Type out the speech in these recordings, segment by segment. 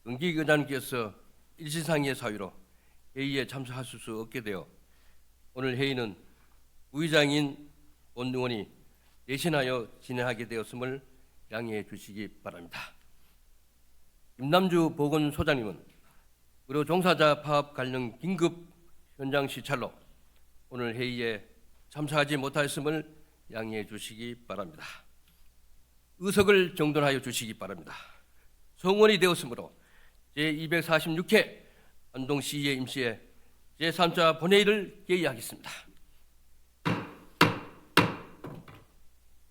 은기 의장님께서 일시상의 사유로 회의에 참석하실 수 없게 되어 오늘 회의는 부의장인 본 의원이 대신하여 진행하게 되었음을 양해해 주시기 바랍니다. 김남주 보건소장님은 의료 종사자 파업 관련 긴급 현장 시찰로 오늘 회의에 참석하지 못하였음을 양해해 주시기 바랍니다. 의석을 정돈하여 주시기 바랍니다. 성원이 되었으므로 제246회 안동시의회 임시회 제3차 본회의를 개의하겠습니다.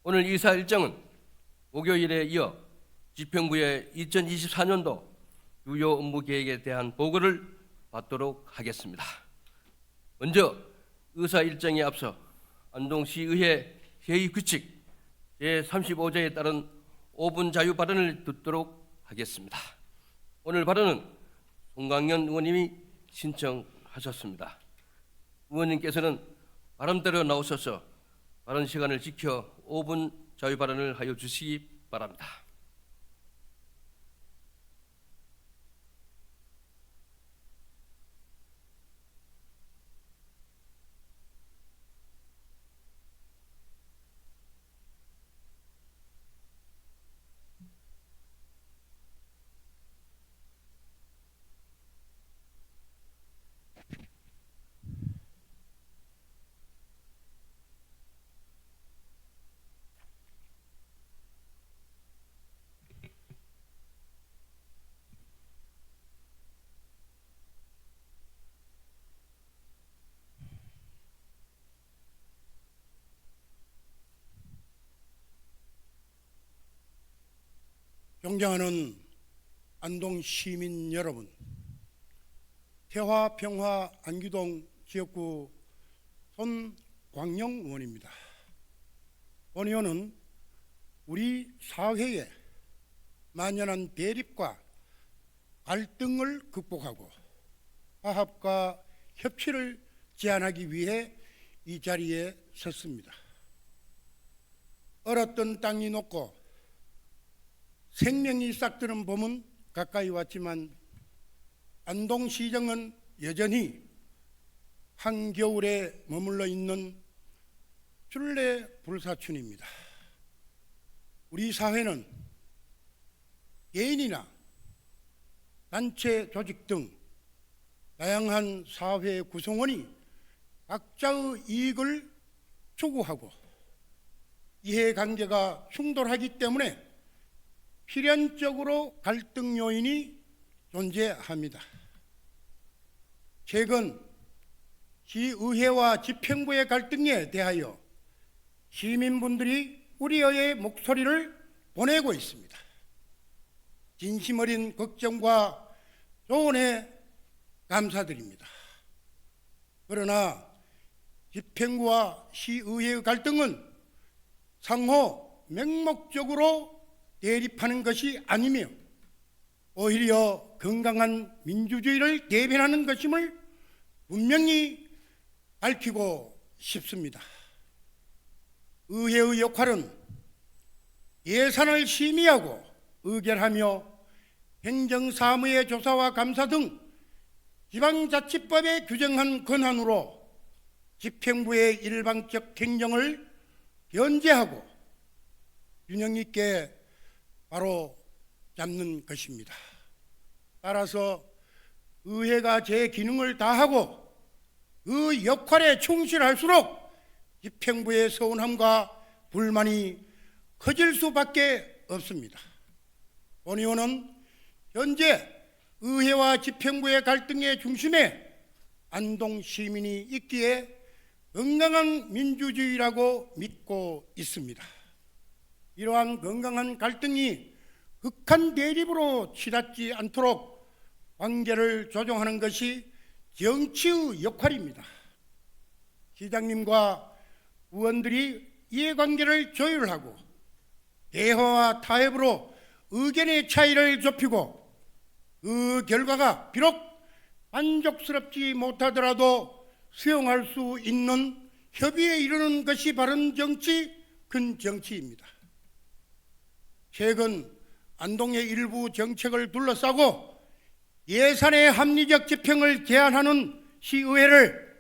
오늘 이사 일정은 목요일에 이어 집행부의 2024년도 유효 업무 계획에 대한 보고를 받도록 하겠습니다. 먼저 의사 일정에 앞서 안동시의회 회의 규칙 제35조에 따른 5분 자유 발언을 듣도록 하겠습니다. 오늘 발언은 송강연 의원님이 신청하셨습니다. 의원님께서는 발언대로 나오셔서 발언 시간을 지켜 5분 자유 발언을 하여 주시기 바랍니다. 존경하는 안동 시민 여러분, 태화평화 안기동 지역구 손광영 의원입니다. 본 의원은 우리 사회의 만연한 대립과 갈등을 극복하고 화합과 협치를 제안하기 위해 이 자리에 섰습니다. 얼었던 땅이 녹고 생명이 싹트는 봄은 가까이 왔지만 안동시정은 여전히 한겨울에 머물러 있는 출래불사춘입니다. 우리 사회는 개인이나 단체 조직 등 다양한 사회 구성원이 각자의 이익을 추구하고 이해관계가 충돌하기 때문에 필연적으로 갈등 요인이 존재합니다. 최근 시의회와 집행부의 갈등에 대하여 시민분들이 우려의 목소리를 보내고 있습니다. 진심 어린 걱정과 조언에 감사드립니다. 그러나 집행부와 시의회의 갈등은 상호 맹목적으로 대립하는 것이 아니며 오히려 건강한 민주주의를 대변하는 것임을 분명히 밝히고 싶습니다. 의회의 역할은 예산을 심의하고 의결하며 행정사무의 조사와 감사 등 지방자치법에 규정한 권한으로 집행부의 일방적 행정을 견제하고 균형 있게 바로 잡는 것입니다. 따라서 의회가 제 기능을 다하고 그 역할에 충실할수록 집행부의 서운함과 불만이 커질 수밖에 없습니다. 본 의원은 현재 의회와 집행부의 갈등의 중심에 안동 시민이 있기에 건강한 민주주의라고 믿고 있습니다. 이러한 건강한 갈등이 극한 대립으로 치닫지 않도록 관계를 조정하는 것이 정치의 역할입니다. 시장님과 의원들이 이해관계를 조율하고 대화와 타협으로 의견의 차이를 좁히고 그 결과가 비록 만족스럽지 못하더라도 수용할 수 있는 협의에 이르는 것이 바른 정치, 큰 정치입니다. 최근 안동의 일부 정책을 둘러싸고 예산의 합리적 집행을 제한하는 시의회를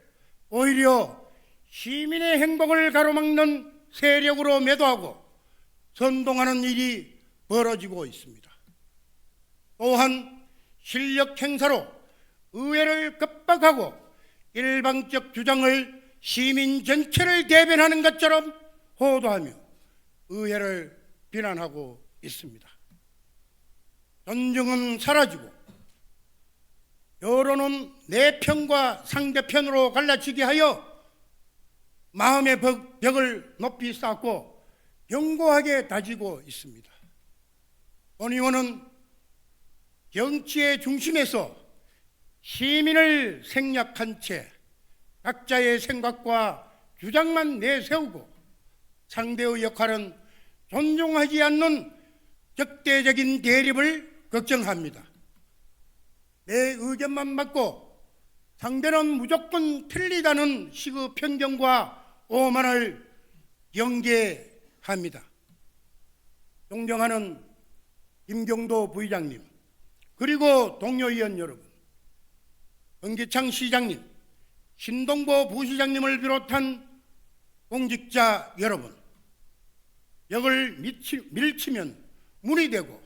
오히려 시민의 행복을 가로막는 세력으로 매도하고 선동하는 일이 벌어지고 있습니다. 또한 실력 행사로 의회를 급박하고 일방적 주장을 시민 전체를 대변하는 것처럼 호도하며 의회를 비난하고 있습니다. 존중은 사라지고 여론은 내 편과 상대편으로 갈라치게 하여 마음의 벽을 높이 쌓고 견고하게 다지고 있습니다. 본 의원은 정치의 중심에서 시민을 생략한 채 각자의 생각과 주장만 내세우고 상대의 역할은 존중하지 않는 적대적인 대립을 걱정합니다. 내 의견만 맞고 상대는 무조건 틀리다는 식의 편견과 오만을 경계합니다. 존경하는 김경도 부의장님, 그리고 동료 의원 여러분, 은기창 시장님, 신동보 부시장님을 비롯한 공직자 여러분, 벽을 밀치면 문이 되고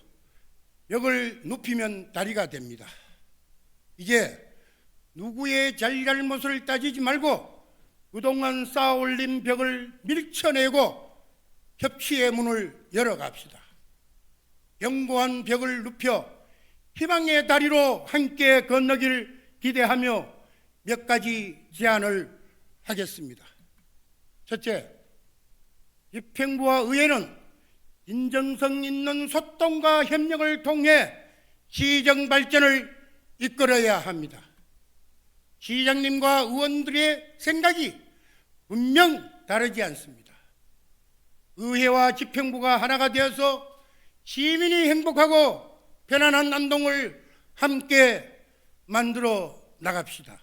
벽을 눕히면 다리가 됩니다. 이제 누구의 잘잘못을 따지지 말고 그동안 쌓아올린 벽을 밀쳐내고 협치의 문을 열어갑시다. 견고한 벽을 눕혀 희망의 다리로 함께 건너길 기대하며 몇 가지 제안을 하겠습니다. 첫째, 집행부와 의회는 진정성 있는 소통과 협력을 통해 시정 발전을 이끌어야 합니다. 시장님과 의원들의 생각이 분명 다르지 않습니다. 의회와 집행부가 하나가 되어서 시민이 행복하고 편안한 안동을 함께 만들어 나갑시다.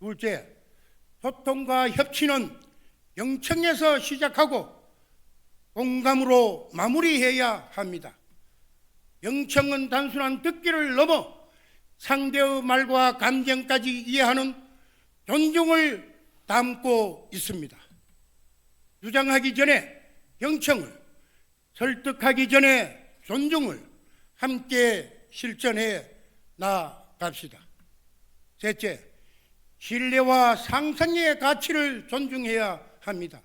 둘째, 소통과 협치는 영청에서 시작하고 공감으로 마무리해야 합니다. 영청은 단순한 듣기를 넘어 상대의 말과 감정까지 이해하는 존중을 담고 있습니다. 주장하기 전에 영청을, 설득하기 전에 존중을 함께 실천해 나갑시다. 셋째, 신뢰와 상생의 가치를 존중해야 합니다.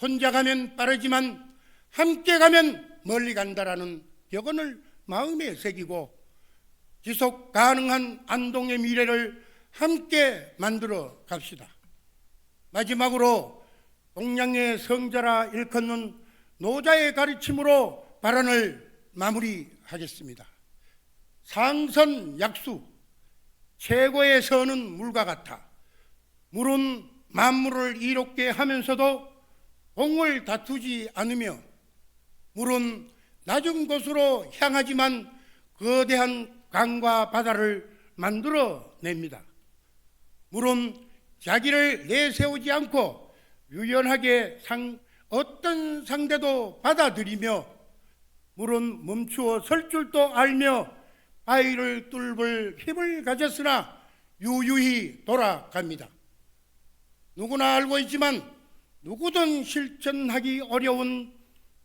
혼자 가면 빠르지만 함께 가면 멀리 간다라는 격언을 마음에 새기고 지속 가능한 안동의 미래를 함께 만들어 갑시다. 마지막으로 동양의 성자라 일컫는 노자의 가르침으로 발언을 마무리하겠습니다. 상선약수, 최고의 선은 물과 같아. 물은 만물을 이롭게 하면서도 공을 다투지 않으며, 물은 낮은 곳으로 향하지만 거대한 강과 바다를 만들어냅니다. 물은 자기를 내세우지 않고 유연하게 어떤 상대도 받아들이며, 물은 멈추어 설 줄도 알며 바위를 뚫을 힘을 가졌으나 유유히 돌아갑니다. 누구나 알고 있지만 누구든 실천하기 어려운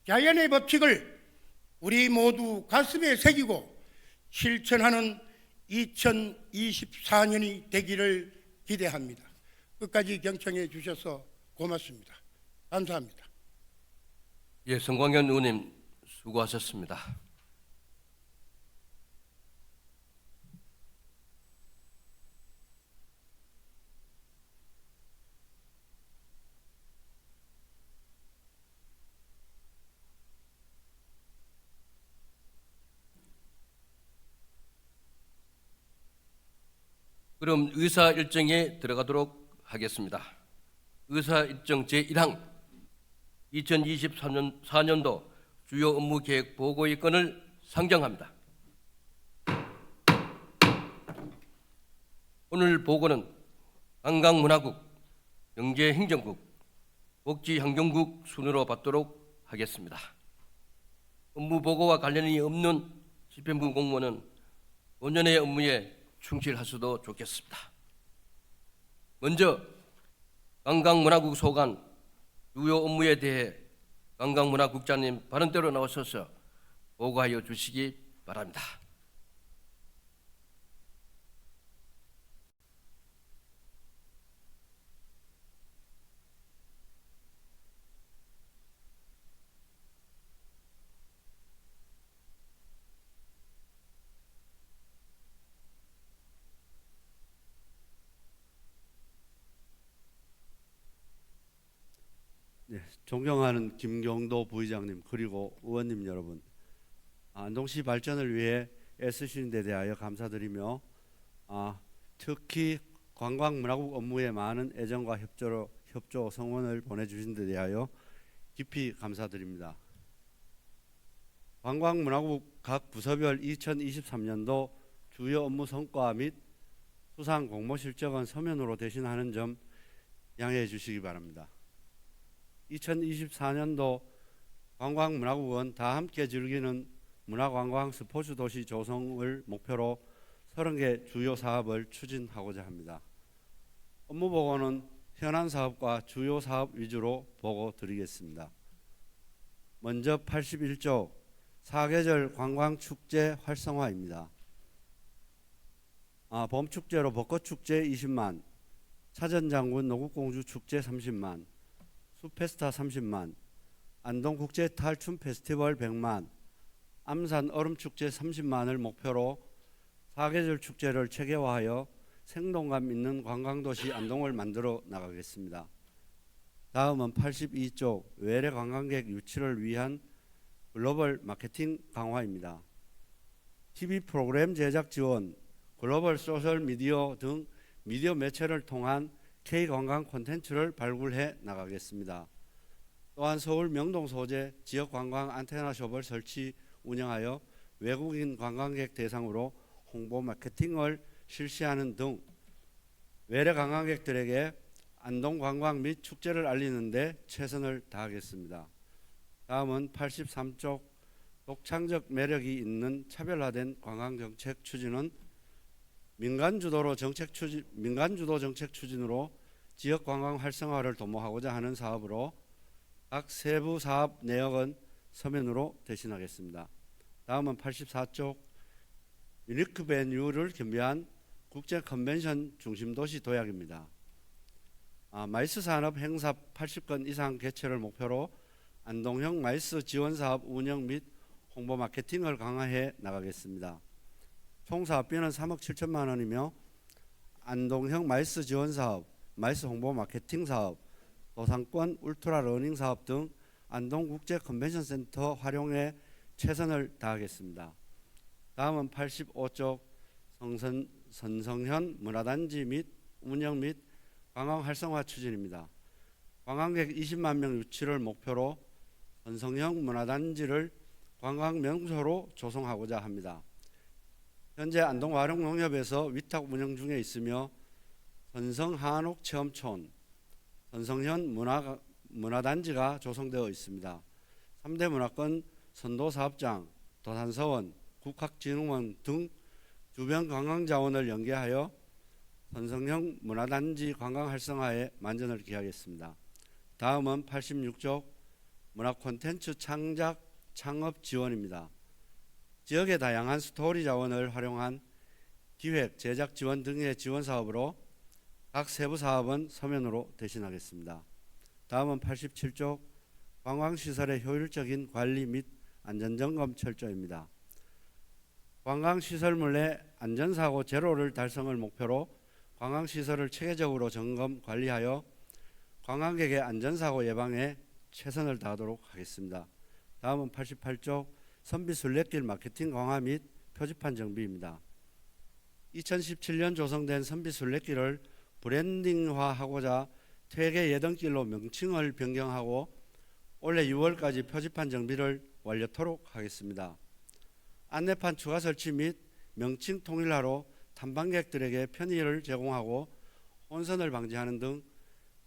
자연의 법칙을 우리 모두 가슴에 새기고 실천하는 2024년이 되기를 기대합니다. 끝까지 경청해 주셔서 고맙습니다. 감사합니다. 예, 성광현 의원님 수고하셨습니다. 그럼 의사 일정에 들어가도록 하겠습니다. 의사 일정 제1항 2023년도 주요 업무 계획 보고의 건을 상정합니다. 오늘 보고는 관광문화국, 경제행정국, 복지환경국 순으로 받도록 하겠습니다. 업무 보고와 관련이 없는 집행부 공무원은 본연의 업무에 충실하셔도 좋겠습니다. 먼저 관광문화국 소관 주요 업무에 대해 관광문화국장님 발언대로 나오셔서 보고하여 주시기 바랍니다. 네, 존경하는 김경도 부의장님 그리고 의원님 여러분, 안동시 발전을 위해 애쓰시는 데 대하여 감사드리며 특히 관광문화국 업무에 많은 애정과 협조 성원을 보내주신 데 대하여 깊이 감사드립니다. 관광문화국 각 부서별 2023년도 주요 업무 성과 및 수상 공모 실적은 서면으로 대신하는 점 양해해 주시기 바랍니다. 2024년도 관광문화국은 다 함께 즐기는 문화관광 스포츠 도시 조성을 목표로 30개 주요 사업을 추진하고자 합니다. 업무 보고는 현안 사업과 주요 사업 위주로 보고 드리겠습니다. 먼저 81조 사계절 관광축제 활성화입니다. 봄축제로 벚꽃축제 20만, 차전장군 노국공주 축제 30만, 숲페스타 30만, 안동국제 탈춤 페스티벌 100만, 암산 얼음축제 30만을 목표로 사계절 축제를 체계화하여 생동감 있는 관광도시 안동을 만들어 나가겠습니다. 다음은 82조 외래 관광객 유치를 위한 글로벌 마케팅 강화입니다. TV 프로그램 제작 지원, 글로벌 소셜 미디어 등 미디어 매체를 통한 K관광 콘텐츠를 발굴해 나가겠습니다. 또한 서울 명동 소재 지역관광 안테나숍을 설치 운영하여 외국인 관광객 대상으로 홍보 마케팅을 실시하는 등 외래 관광객들에게 안동 관광 및 축제를 알리는 데 최선을 다하겠습니다. 다음은 83쪽 독창적 매력이 있는 차별화된 관광정책 추진은 민간주도 정책 추진으로 지역 관광 활성화를 도모하고자 하는 사업으로 각 세부 사업 내역은 서면으로 대신하겠습니다. 다음은 84쪽 유니크 베뉴를 겸비한 국제 컨벤션 중심 도시 도약입니다. 마이스 산업 행사 80건 이상 개최를 목표로 안동형 마이스 지원 사업 운영 및 홍보 마케팅을 강화해 나가겠습니다. 총 사업비는 3억 7천만 원이며 안동형 마이스 지원 사업, 마이스 홍보 마케팅 사업, 도상권 울트라 러닝 사업 등 안동국제 컨벤션 센터 활용에 최선을 다하겠습니다. 다음은 85쪽 선성현 문화단지 및 운영 및 관광 활성화 추진입니다. 관광객 20만 명 유치를 목표로 선성형 문화단지를 관광 명소로 조성하고자 합니다. 현재 안동 와룡농협에서 위탁 운영 중에 있으며 선성 한옥 체험촌, 선성현 문화단지가 조성되어 있습니다. 3대 문화권 선도사업장, 도산서원, 국학진흥원 등 주변 관광자원을 연계하여 선성형 문화단지 관광 활성화에 만전을 기하겠습니다. 다음은 86쪽 문화 콘텐츠 창작 창업 지원입니다. 지역의 다양한 스토리 자원을 활용한 기획, 제작 지원 등의 지원 사업으로 각 세부 사업은 서면으로 대신하겠습니다. 다음은 87쪽 관광시설의 효율적인 관리 및 안전점검 철저입니다. 관광시설물 내 안전사고 제로를 달성을 목표로 관광시설을 체계적으로 점검, 관리하여 관광객의 안전사고 예방에 최선을 다하도록 하겠습니다. 다음은 88쪽 선비 순례길 마케팅 강화 및 표지판 정비입니다. 2017년 조성된 선비 순례길을 브랜딩화하고자 퇴계 예등길로 명칭을 변경하고 올해 6월까지 표지판 정비를 완료토록 하겠습니다. 안내판 추가 설치 및 명칭 통일화로 탐방객들에게 편의를 제공하고 혼선을 방지하는 등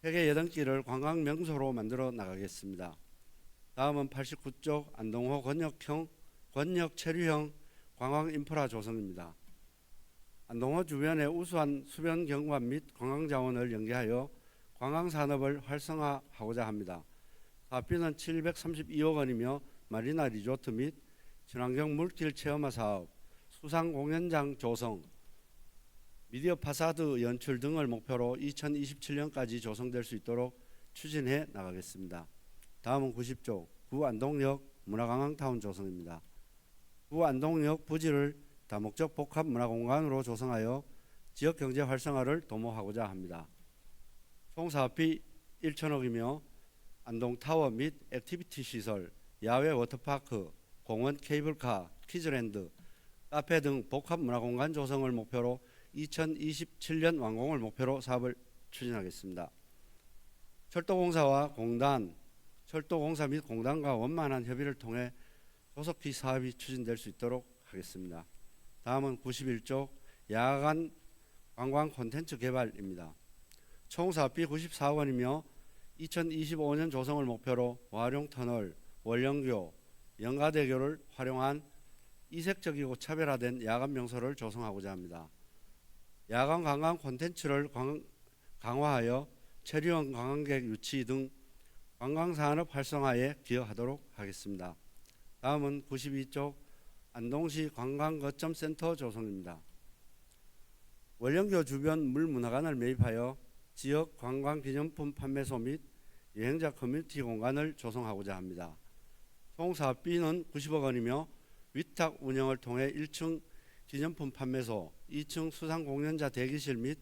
퇴계 예등길을 관광 명소로 만들어 나가겠습니다. 다음은 89쪽 안동호 권역 체류형 관광 인프라 조성입니다. 안동호 주변의 우수한 수변 경관 및 관광 자원을 연계하여 관광 산업을 활성화하고자 합니다. 사업비는 732억 원이며 마리나 리조트 및 친환경 물길 체험화 사업, 수상 공연장 조성, 미디어 파사드 연출 등을 목표로 2027년까지 조성될 수 있도록 추진해 나가겠습니다. 다음은 90조 구 안동역 문화관광타운 조성입니다. 구 안동역 부지를 다목적 복합 문화공간으로 조성하여 지역 경제 활성화를 도모하고자 합니다. 총 사업비 1천억이며 안동타워 및 액티비티 시설, 야외 워터파크, 공원 케이블카, 키즈랜드, 카페 등 복합 문화공간 조성을 목표로 2027년 완공을 목표로 사업을 추진하겠습니다. 철도공사와 공단, 철도공사 및 공단과 원만한 협의를 통해 조속히 사업이 추진될 수 있도록 하겠습니다. 다음은 91조 야간 관광 콘텐츠 개발입니다. 총 사업비 94억 원이며 2025년 조성을 목표로 와룡터널, 월령교, 영가대교를 활용한 이색적이고 차별화된 야간 명소를 조성하고자 합니다. 야간 관광 콘텐츠를 강화하여 체류형 관광객 유치 등 관광산업 활성화에 기여하도록 하겠습니다. 다음은 92조 안동시 관광거점센터 조성입니다. 월령교 주변 물문화관을 매입하여 지역 관광기념품 판매소 및 여행자 커뮤니티 공간을 조성하고자 합니다. 총 사업비는 90억 원이며 위탁 운영을 통해 1층 기념품 판매소, 2층 수상 공연자 대기실 및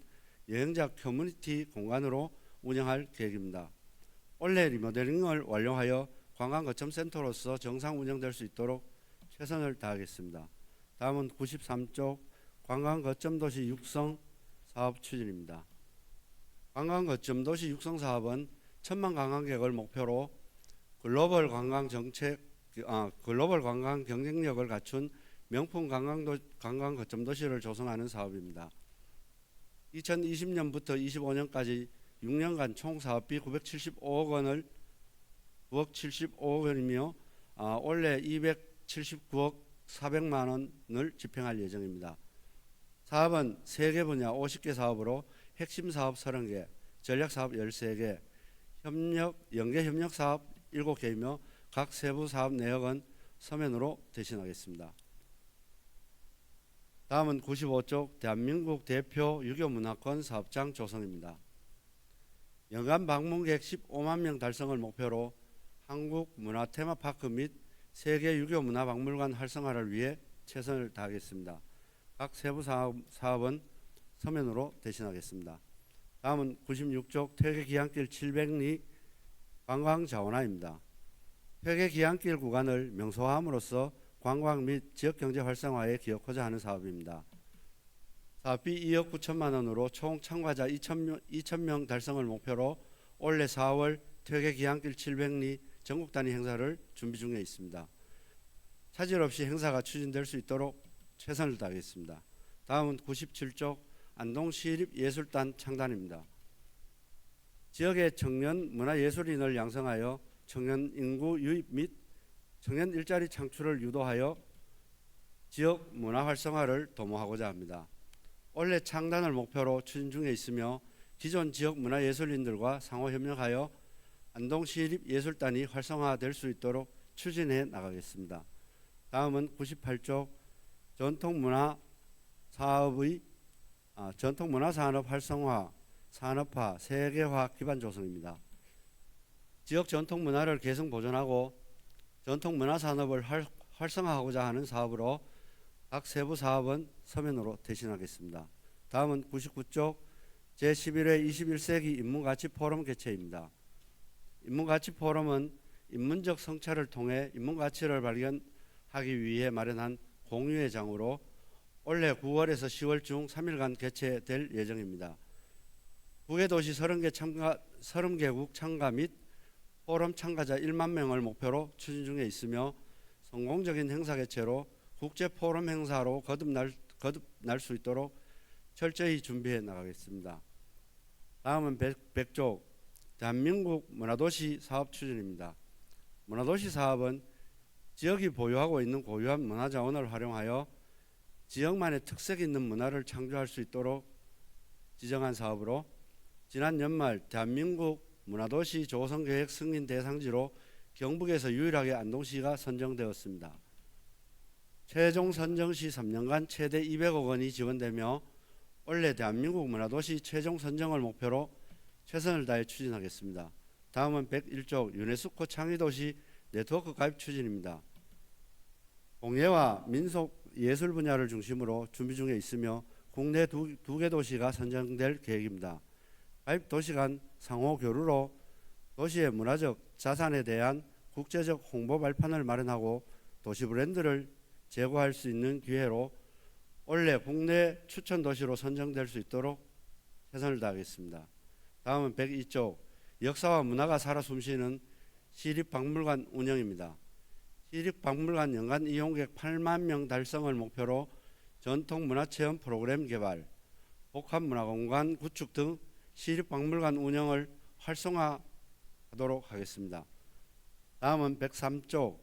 여행자 커뮤니티 공간으로 운영할 계획입니다. 올해 리모델링을 완료하여 관광거점센터로서 정상 운영될 수 있도록 최선을 다하겠습니다. 다음은 93조 관광거점도시 육성 사업 추진입니다. 관광거점도시 육성 사업은 1,000만 관광객을 목표로 글로벌 관광 경쟁력을 갖춘 명품 관광거점 도시를 조성하는 사업입니다. 2020년부터 25년까지 6년간 총 사업비 975억 원이며 올해 279억 400만 원을 집행할 예정입니다. 사업은 3개 분야 50개 사업으로 핵심 사업 30개, 전략 사업 13개, 연계 협력 사업 7개이며 각 세부 사업 내역은 서면으로 대신하겠습니다. 다음은 95쪽 대한민국 대표 유교문화권 사업장 조성입니다. 연간 방문객 15만 명 달성을 목표로 한국 문화 테마파크 및 세계 유교문화박물관 활성화를 위해 최선을 다하겠습니다. 각 세부 사업은 서면으로 대신하겠습니다. 다음은 96쪽 퇴계기안길 700리 관광자원화입니다. 퇴계기안길 구간을 명소화함으로써 관광 및 지역경제 활성화에 기여하고자 하는 사업입니다. 사업비 2억 9천만 원으로 총 참가자 2,000명 달성을 목표로 올해 4월 퇴계기안길 700리 전국 단위 행사를 준비 중에 있습니다. 차질 없이 행사가 추진될 수 있도록 최선을 다하겠습니다. 다음은 97쪽 안동시립예술단 창단입니다. 지역의 청년 문화예술인을 양성하여 청년 인구 유입 및 청년 일자리 창출을 유도하여 지역 문화 활성화를 도모하고자 합니다. 올해 창단을 목표로 추진 중에 있으며 기존 지역 문화예술인들과 상호 협력하여 안동시립예술단이 활성화될 수 있도록 추진해 나가겠습니다. 다음은 98쪽 전통문화산업 활성화, 산업화, 세계화 기반 조성입니다. 지역 전통문화를 계승 보존하고 전통문화산업을 활성화하고자 하는 사업으로 각 세부 사업은 서면으로 대신하겠습니다. 다음은 99쪽 제11회 21세기 인문가치 포럼 개최입니다. 인문가치 포럼은 인문적 성찰을 통해 인문가치를 발견하기 위해 마련한 공유의 장으로 올해 9월에서 10월 중 3일간 개최될 예정입니다. 9개 도시 30개국 참가 및 포럼 참가자 1만 명을 목표로 추진 중에 있으며 성공적인 행사 개최로 국제 포럼 행사로 거듭날 수 있도록 철저히 준비해 나가겠습니다. 다음은 100쪽 대한민국 문화도시 사업 추진입니다. 문화도시 사업은 지역이 보유하고 있는 고유한 문화자원을 활용하여 지역만의 특색 있는 문화를 창조할 수 있도록 지정한 사업으로 지난 연말 대한민국 문화도시 조성계획 승인 대상지로 경북에서 유일하게 안동시가 선정되었습니다. 최종 선정 시 3년간 최대 200억 원이 지원되며 올해 대한민국 문화도시 최종 선정을 목표로 최선을 다해 추진하겠습니다. 다음은 101쪽 유네스코 창의도시 네트워크 가입 추진입니다. 공예와 민속 예술 분야를 중심으로 준비 중에 있으며 국내 두 개 도시가 선정될 계획입니다. 가입 도시 간 상호 교류로 도시의 문화적 자산에 대한 국제적 홍보 발판을 마련하고 도시 브랜드를 제고할 수 있는 기회로 올해 국내 추천 도시로 선정될 수 있도록 최선을 다하겠습니다. 다음은 102쪽 역사와 문화가 살아 숨쉬는 시립박물관 운영입니다. 시립박물관 연간 이용객 8만 명 달성을 목표로 전통문화체험 프로그램 개발, 복합문화공간 구축 등 시립박물관 운영을 활성화하도록 하겠습니다. 다음은 103쪽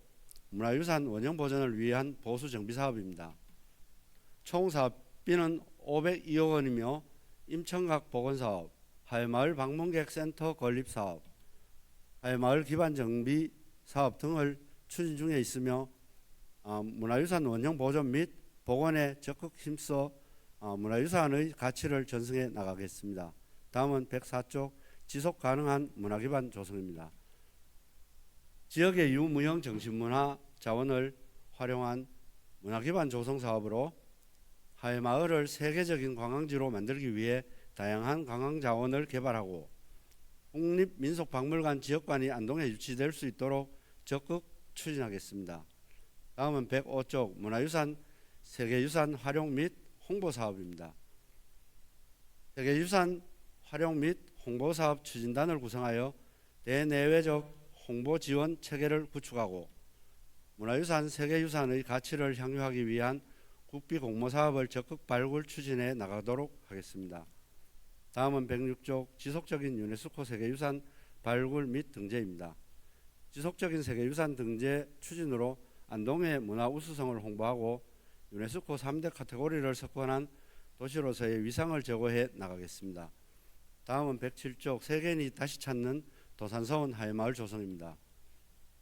문화유산 원형 보존을 위한 보수 정비 사업입니다. 총 사업비는 502억 원이며 임청각 복원사업, 하회마을 방문객 센터 건립사업, 하회마을 기반 정비 사업 등을 추진 중에 있으며 문화유산 원형 보존 및 복원에 적극 힘써 문화유산의 가치를 전승해 나가겠습니다. 다음은 104쪽 지속 가능한 문화기반 조성입니다. 지역의 유무형 정신문화 자원을 활용한 문화기반 조성 사업으로 하회마을을 세계적인 관광지로 만들기 위해 다양한 관광 자원을 개발하고 국립민속박물관 지역관이 안동에 유치될 수 있도록 적극 추진하겠습니다. 다음은 105쪽 문화유산 세계유산 활용 및 홍보 사업입니다. 세계유산 활용 및 홍보 사업 추진단을 구성하여 대내외적 홍보 지원 체계를 구축하고 문화유산 세계유산의 가치를 향유하기 위한 국비 공모 사업을 적극 발굴 추진해 나가도록 하겠습니다. 다음은 106쪽 지속적인 유네스코 세계유산 발굴 및 등재입니다. 지속적인 세계유산 등재 추진으로 안동의 문화 우수성을 홍보하고 유네스코 3대 카테고리를 석권한 도시로서의 위상을 제고해 나가겠습니다. 다음은 107쪽 세계인이 다시 찾는 도산서원 하회마을 조성입니다.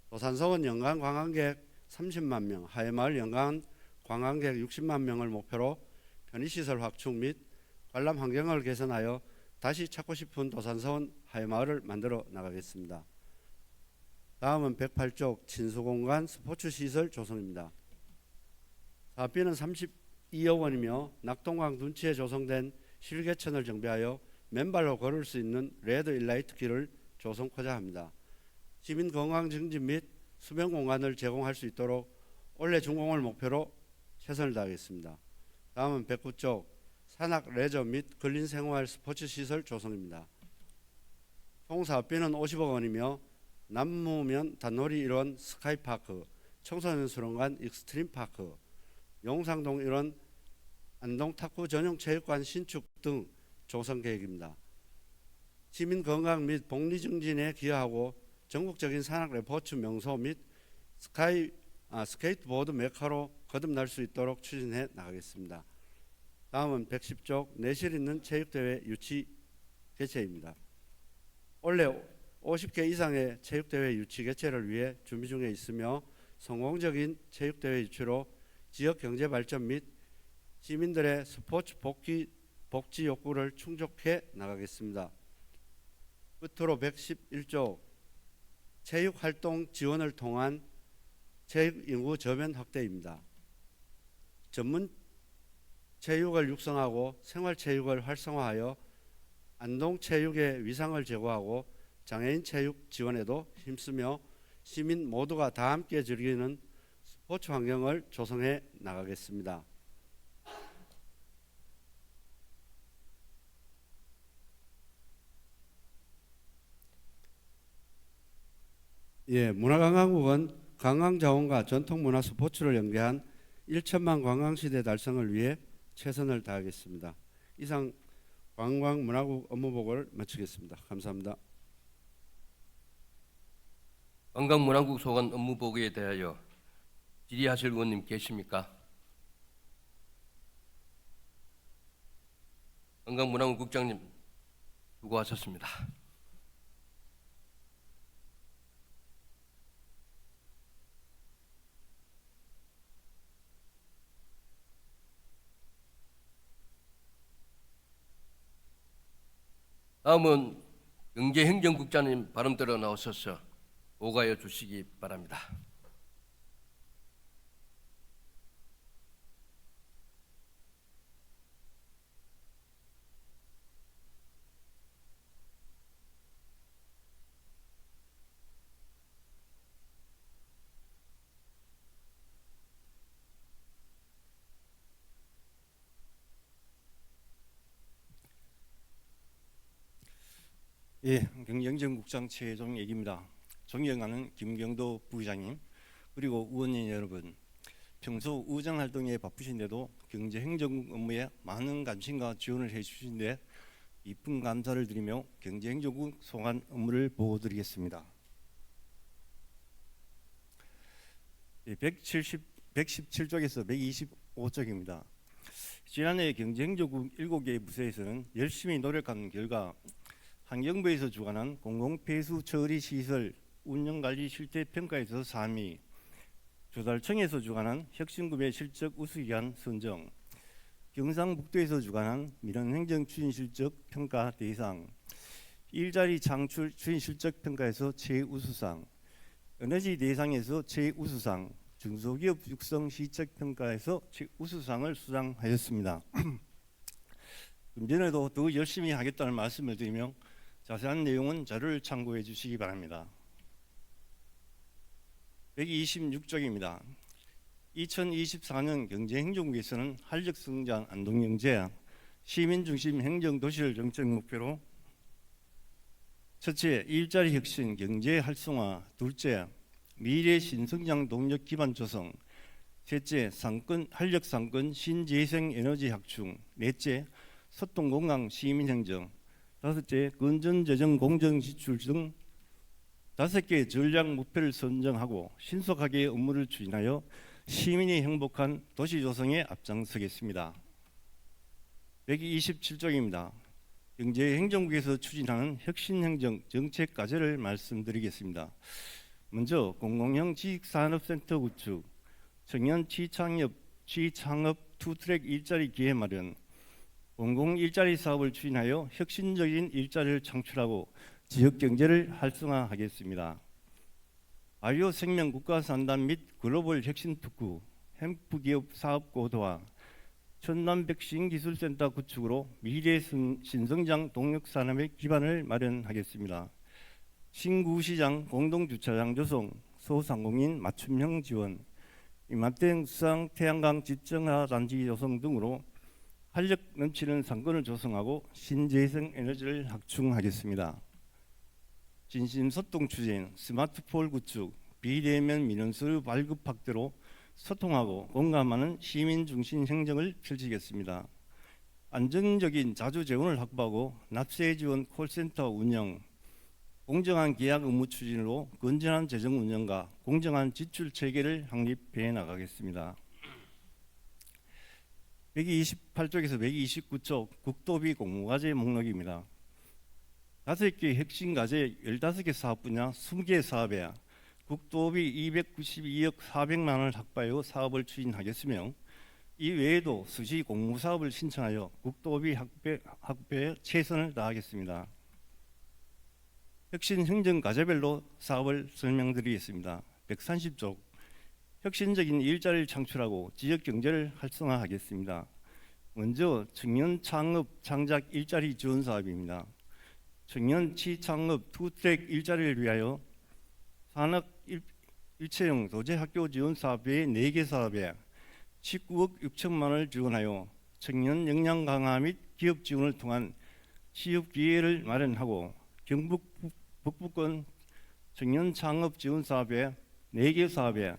도산서원 연간 관광객 30만 명, 하회마을 연간 관광객 60만 명을 목표로 편의시설 확충 및 관람 환경을 개선하여 다시 찾고 싶은 도산서원 하회마을을 만들어 나가겠습니다. 다음은 108쪽 친수공간 스포츠시설 조성입니다. 사업비는 32억 원이며 낙동강 둔치에 조성된 실개천을 정비하여 맨발로 걸을 수 있는 레드 일라이트 길을 조성하고자 합니다. 시민 건강 증진 및 수면 공간을 제공할 수 있도록 올해 준공을 목표로 최선을 다하겠습니다. 다음은 109쪽 산악 레저 및 근린 생활 스포츠 시설 조성입니다. 총 사업비는 50억 원이며 남무면 단놀이 일원 스카이파크, 청소년 수련관 익스트림 파크, 용상동 일원 안동 탁구 전용 체육관 신축 등 조성 계획입니다. 시민 건강 및 복리 증진에 기여하고 전국적인 산악 레포츠 명소 및 스케이트보드 메카로 거듭날 수 있도록 추진해 나가겠습니다. 다음은 110쪽 내실 있는 체육대회 유치 개최입니다. 올해 50개 이상의 체육대회 유치 개최를 위해 준비 중에 있으며 성공적인 체육대회 유치로 지역 경제 발전 및 시민들의 스포츠 복지 욕구를 충족해 나가겠습니다. 끝으로 111조 체육활동 지원을 통한 체육인구 저변 확대입니다. 전문 체육을 육성하고 생활체육을 활성화하여 안동체육의 위상을 제고하고 장애인 체육 지원에도 힘쓰며 시민 모두가 다 함께 즐기는 스포츠 환경을 조성해 나가겠습니다. 문화관광국은 관광자원과 전통문화 스포츠를 연계한 1천만 관광시대 달성을 위해 최선을 다하겠습니다. 이상 관광문화국 업무보고를 마치겠습니다. 감사합니다. 관광문화국 소관 업무보고에 대하여 질의하실 의원님 계십니까? 관광문화부 국장님 수고하셨습니다. 다음은 경제행정국장님 발음대로 나오셔서 오가해 주시기 바랍니다. 예, 경제행정국장 최종익입니다. 존경하는 김경도 부의장님, 그리고 의원님 여러분, 평소 의정 활동에 바쁘신데도 경제행정 업무에 많은 관심과 지원을 해주신 데 깊은 감사를 드리며 경제행정국 소관 업무를 보고드리겠습니다. 117쪽에서 125쪽입니다. 지난해 경제행정국 7개 부서에서는 열심히 노력한 결과 환경부에서 주관한 공공폐수 처리 시설 운영관리 실태평가에서 3위, 조달청에서 주관한 혁신구매 실적 우수기관 선정, 경상북도에서 주관한 민원행정 추진실적 평가 대상, 일자리 창출 추진실적 평가에서 최우수상, 에너지 대상에서 최우수상, 중소기업 육성 실적평가에서 최우수상을 수상하였습니다. 좀 전에도 더 열심히 하겠다는 말씀을 드리며 자세한 내용은 자료를 참고해 주시기 바랍니다. 126쪽입니다. 2024년 경제행정국에서는 활력성장 안동경제, 시민중심 행정도시를 정책 목표로 첫째, 일자리 혁신 경제 활성화, 둘째, 미래 신성장 동력 기반 조성, 셋째, 활력 상권 신재생 에너지 확충, 넷째, 소통 공감 시민행정, 다섯째, 건전재정 공정 지출 등 5개의 전략 목표를 선정하고 신속하게 업무를 추진하여 시민이 행복한 도시 조성에 앞장서겠습니다. 127쪽입니다. 경제행정국에서 추진하는 혁신행정 정책 과제를 말씀드리겠습니다. 먼저 공공형 지식산업센터 구축, 청년 취창업 투트랙 일자리 기회 마련, 공공 일자리 사업을 추진하여 혁신적인 일자리를 창출하고 지역 경제를 활성화하겠습니다. 바이오 생명 국가산단 및 글로벌 혁신 특구, 햄프 기업 사업 고도화, 천남 백신 기술센터 구축으로 미래 신성장 동력 산업의 기반을 마련하겠습니다. 신구시장 공동주차장 조성, 소상공인 맞춤형 지원, 이맘땡 수상 태양광 집정화 단지 조성 등으로 활력 넘치는 상권을 조성하고 신재생 에너지를 확충하겠습니다. 진심소통 추진, 스마트폴 구축, 비대면 민원서류 발급 확대로 소통하고 공감하는 시민 중심 행정을 펼치겠습니다. 안정적인 자주 재원을 확보하고 납세 지원 콜센터 운영, 공정한 계약 업무 추진으로 건전한 재정 운영과 공정한 지출 체계를 확립해 나가겠습니다. 128쪽에서 129쪽 국도비 공모과제 목록입니다. 5개 핵심 과제 15개 사업 분야 20개 사업에 국도비 292억 400만 원을 확보하여 사업을 추진하겠으며 이 외에도 수시 공모사업을 신청하여 국도비 확보에 최선을 다하겠습니다. 혁신 행정 과제별로 사업을 설명드리겠습니다. 130쪽 혁신적인 일자리를 창출하고 지역 경제를 활성화하겠습니다. 먼저 청년 창업 창작 일자리 지원 사업입니다. 청년 취창업 투트랙 일자리를 위하여 산업 일체형 도제 학교 지원 사업의 4개 사업에 19억 6천만 원을 지원하여 청년 역량 강화 및 기업 지원을 통한 취업 기회를 마련하고 경북 북부권 청년 창업 지원 사업에 4개 사업에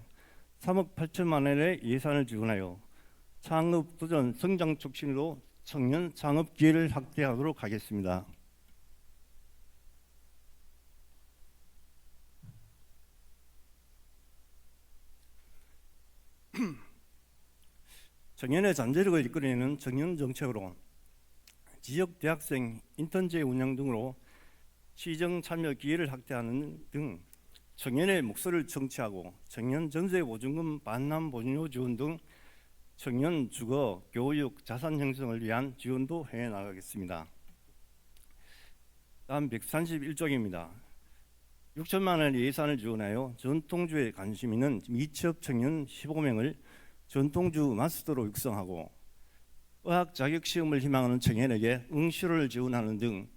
3억 8천만 원의 예산을 지원하여 창업 도전 성장 촉진으로 청년 창업 기회를 확대하도록 하겠습니다. 청년의 잠재력을 이끌어내는 청년 정책으로 지역 대학생 인턴제 운영 등으로 시정 참여 기회를 확대하는 등 청년의 목소리를 청취하고 청년 전세 보증금 반납 보증료 지원 등 청년 주거, 교육, 자산 형성을 위한 지원도 해 나가겠습니다. 다음 131쪽입니다. 6천만 원 예산을 지원하여 전통주에 관심 있는 미취업 청년 15명을 전통주 마스터로 육성하고 의학 자격 시험을 희망하는 청년에게 응시를 지원하는 등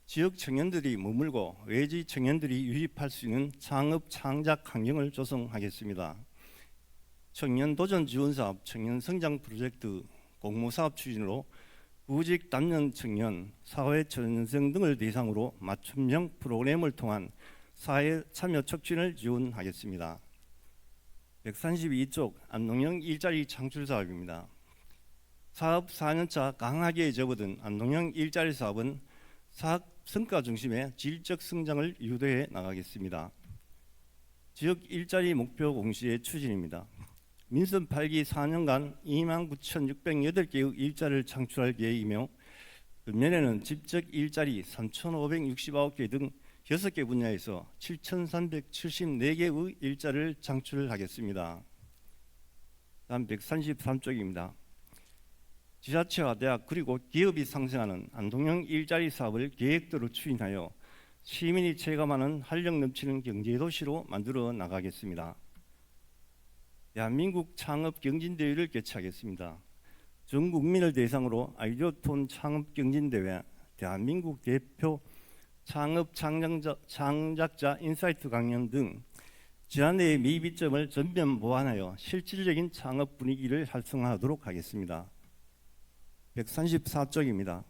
지역 청년들이 머물고 외지 청년들이 유입할 수 있는 창업 창작 환경을 조성하겠습니다. 청년 도전 지원 사업, 청년 성장 프로젝트, 공모 사업 추진으로 구직 단년 청년, 사회 초년생 등을 대상으로 맞춤형 프로그램을 통한 사회 참여 촉진을 지원하겠습니다. 132쪽 안동형 일자리 창출 사업입니다. 사업 4년차 강하게 접어든 안동형 일자리 사업은 사업 성과 중심의 질적 성장을 유도해 나가겠습니다. 지역 일자리 목표 공시의 추진입니다. 민선 8기 4년간 29,608개의 일자리를 창출할 계획이며 금년에는 직접 일자리 3,569개 등 6개 분야에서 7,374개의 일자리를 창출하겠습니다. 다음 133쪽입니다. 지자체와 대학 그리고 기업이 상생하는 안동형 일자리 사업을 계획대로 추진하여 시민이 체감하는 활력 넘치는 경제도시로 만들어 나가겠습니다. 대한민국 창업 경진대회를 개최하겠습니다. 전 국민을 대상으로 아이디어톤 창업 경진대회, 대한민국 대표 창업 창작자 인사이트 강연 등 지난해의 미비점을 전면 보완하여 실질적인 창업 분위기를 활성화하도록 하겠습니다. 134쪽입니다.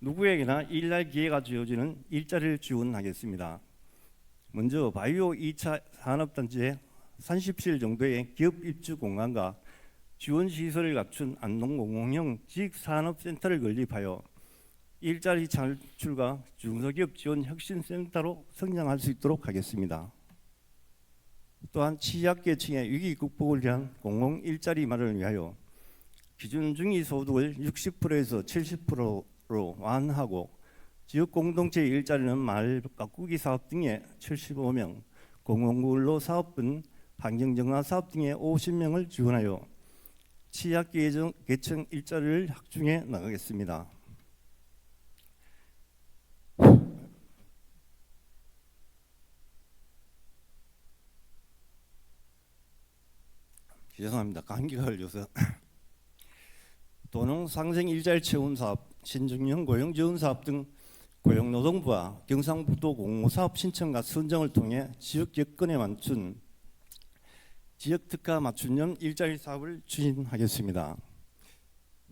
누구에게나 일할 기회가 주어지는 일자리를 지원하겠습니다. 먼저 바이오 2차 산업단지에 30실 정도의 기업 입주 공간과 지원 시설을 갖춘 안동공공형 지식산업센터를 건립하여 일자리 창출과 중소기업 지원 혁신센터로 성장할 수 있도록 하겠습니다. 또한 취약계층의 위기 극복을 위한 공공 일자리 마련을 위하여 기준 중위소득을 60%에서 70%로 완화하고 지역 공동체 일자리는 마을 가꾸기 사업 등에 75명, 공공근로 사업은 환경정화 사업 등에 50명을 지원하여 취약계층 일자리를 확충해 나가겠습니다. 죄송합니다. 감기가 걸려서. 도농 상생 일자리 채운 사업, 신중형 고용 지원 사업 등 고용노동부와 경상북도 공모사업 신청과 선정을 통해 지역 여건에 맞춘 지역 특화 맞춤형 일자리 사업을 추진하겠습니다.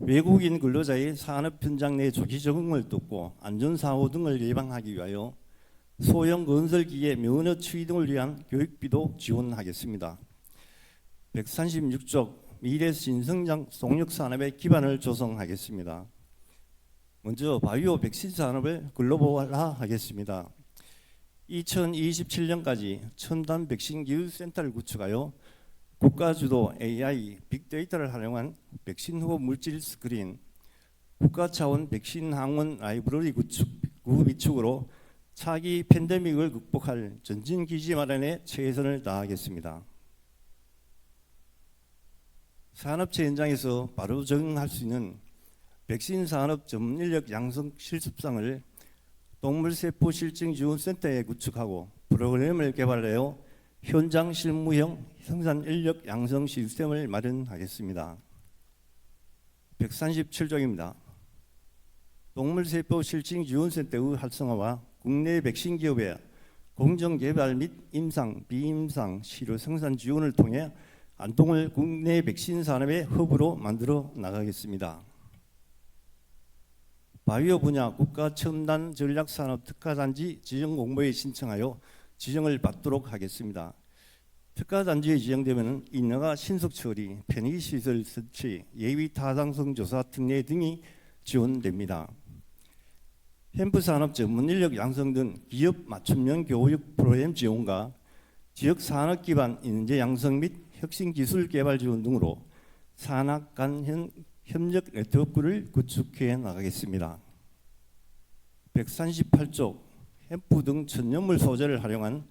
외국인 근로자의 산업 현장 내 조기 적응을 돕고 안전사고 등을 예방하기 위하여 소형 건설기계 면허 취득 등을 위한 교육비도 지원하겠습니다. 136쪽 미래 신성장 속력 산업의 기반을 조성하겠습니다. 먼저 바이오 백신 산업을 글로벌화하겠습니다. 2027년까지 첨단 백신 기술센터를 구축하여 국가주도 AI, 빅데이터를 활용한 백신 후보 물질 스크린, 국가 차원 백신 항원 라이브러리 구비축으로 차기 팬데믹을 극복할 전진 기지 마련에 최선을 다하겠습니다. 산업체 현장에서 바로 적응할 수 있는 백신 산업 전문 인력 양성 실습상을 동물세포 실증 지원센터에 구축하고 프로그램을 개발하여 현장 실무형 생산 인력 양성 시스템을 마련하겠습니다. 137조입니다. 동물세포 실증 지원센터의 활성화와 국내 백신 기업의 공정 개발 및 임상, 비임상 시료 생산 지원을 통해 안동을 국내 백신 산업의 허브로 만들어 나가겠습니다. 바이오 분야 국가 첨단 전략산업 특화단지 지정 공모에 신청하여 지정을 받도록 하겠습니다. 특화단지에 지정되면 인허가 신속 처리, 편의시설 설치, 예비 타당성 조사 특례 등이 지원됩니다. 햄프산업 전문 인력 양성 등 기업 맞춤형 교육 프로그램 지원과 지역 산업 기반 인재 양성 및 혁신 기술 개발 지원 등으로 산학 간 협력 네트워크를 구축해 나가겠습니다. 138조 햄프 등 천연물 소재를 활용한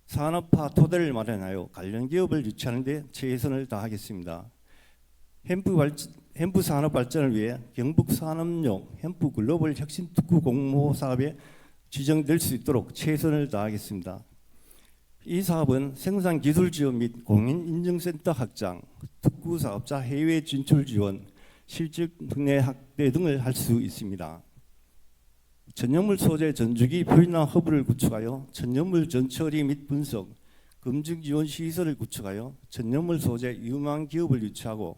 산업화 토대를 마련하여 관련 기업을 유치하는 데 최선을 다하겠습니다. 햄프 산업 발전을 위해 경북 산업용 햄프 글로벌 혁신 특구 공모 사업에 지정될 수 있도록 최선을 다하겠습니다. 이 사업은 생산 기술 지원 및 공인 인증센터 확장, 특구 사업자 해외 진출 지원, 실적 국내 확대 등을 할 수 있습니다. 천연물 소재 전주기 표준화 허브를 구축하여 천연물 전처리 및 분석, 검증 지원 시설을 구축하여 천연물 소재 유망 기업을 유치하고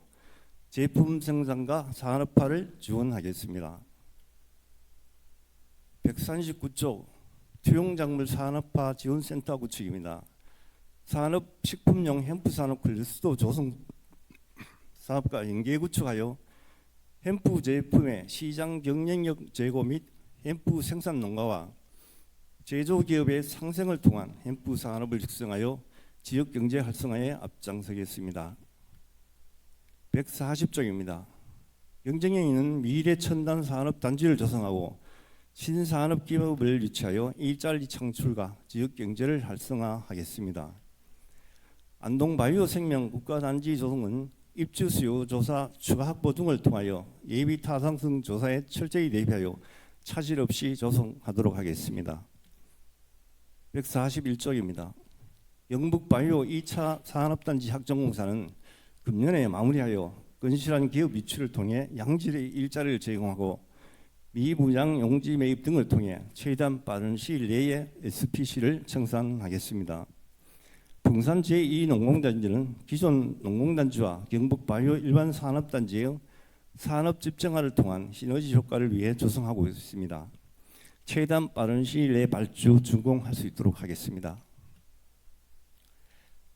제품 생산과 산업화를 지원하겠습니다. 139조 투용작물 산업화 지원센터 구축입니다. 산업식품용 햄프 산업 클러스터 조성 사업과 연계 구축하여 햄프 제품의 시장 경쟁력 제고 및 햄프 생산 농가와 제조기업의 상생을 통한 햄프 산업을 육성하여 지역 경제 활성화에 앞장서겠습니다. 140조입니다. 경쟁력 있는 미래 첨단 산업 단지를 조성하고 신산업 기업을 유치하여 일자리 창출과 지역 경제를 활성화하겠습니다. 안동 바이오 생명 국가단지 조성은 입주 수요 조사, 추가 확보 등을 통하여 예비 타당성 조사에 철저히 대비하여 차질 없이 조성하도록 하겠습니다. 141조입니다. 영북 바이오 2차 산업단지 확정공사는 금년에 마무리하여 건실한 기업 유치를 통해 양질의 일자리를 제공하고 미분양 용지 매입 등을 통해 최대한 빠른 시일 내에 SPC를 청산하겠습니다. 풍산 제2농공단지는 기존 농공단지와 경북 바이오 일반 산업단지의 산업 집정화를 통한 시너지 효과를 위해 조성하고 있습니다. 최대한 빠른 시일 내에 발주 준공할 수 있도록 하겠습니다.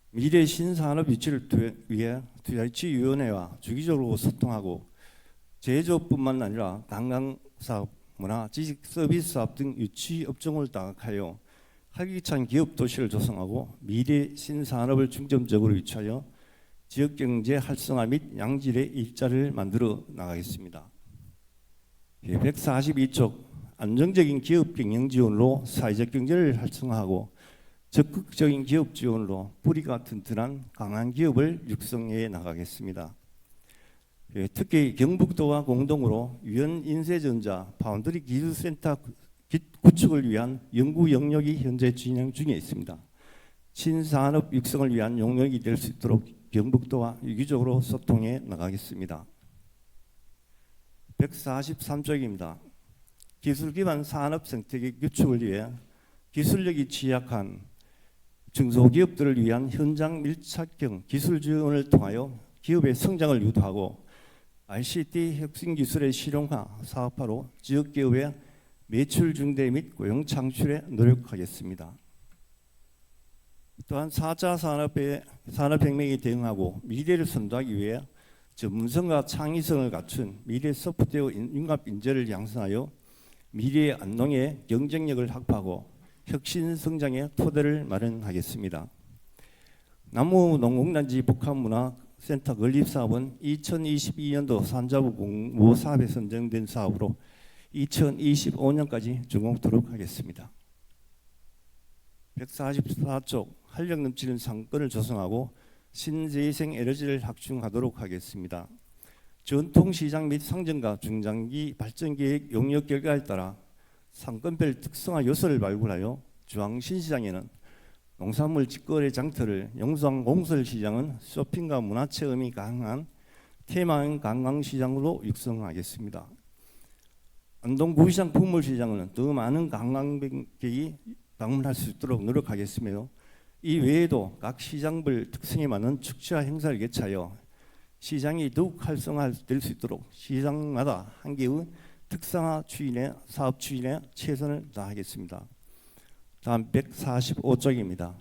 미래 신산업 유치를 위해 투자유치위원회와 주기적으로 소통하고 제조뿐만 아니라 관광사업, 문화, 지식 서비스 사업 등 유치 업종을 다각하여 활기찬 기업 도시를 조성하고 미래 신산업을 중점적으로 유치하여 지역경제 활성화 및 양질의 일자리를 만들어 나가겠습니다. 142쪽 안정적인 기업 경영 지원으로 사회적 경제를 활성화하고 적극적인 기업 지원으로 뿌리가 튼튼한 강한 기업을 육성해 나가겠습니다. 특히 경북도와 공동으로 유연인쇄전자 파운드리 기술센터 구축을 위한 연구 영역이 현재 진행 중에 있습니다. 신산업 육성을 위한 용역이 될 수 있도록 경북도와 유기적으로 소통해 나가겠습니다. 143쪽입니다. 기술 기반 산업 생태계 구축을 위해 기술력이 취약한 중소기업들을 위한 현장 밀착형 기술 지원을 통하여 기업의 성장을 유도하고 ICT 혁신 기술의 실용화 사업화로 지역 기업의 매출 증대 및 고용 창출에 노력하겠습니다. 또한 4차 산업혁명에 대응하고 미래를 선도하기 위해 전문성과 창의성을 갖춘 미래 소프트웨어 융합 인재를 양성하여 미래의 안농의 경쟁력을 확보하고 혁신 성장의 토대를 마련하겠습니다. 남우농공단지 복합문화센터 건립사업은 2022년도 산자부 공모 사업에 선정된 사업으로 2025년까지 준공토록 하겠습니다. 144쪽 활력 넘치는 상권을 조성하고 신재생 에너지를 확충하도록 하겠습니다. 전통시장 및 상점과 중장기 발전계획 용역 결과에 따라 상권별 특성화 요소를 발굴하여 중앙신시장에는 농산물 직거래 장터를, 영상 공설시장은 쇼핑과 문화체험이 강한 테마형 관광시장으로 육성하겠습니다. 안동 구시장 풍물시장은 더 많은 관광객이 방문할 수 있도록 노력하겠으며 이 외에도 각 시장별 특성에 맞는 축제와 행사를 개최하여 시장이 더욱 활성화될 수 있도록 시장마다 한 개의 특성화 추진에 사업 추진에 최선을 다하겠습니다. 다음 145쪽입니다.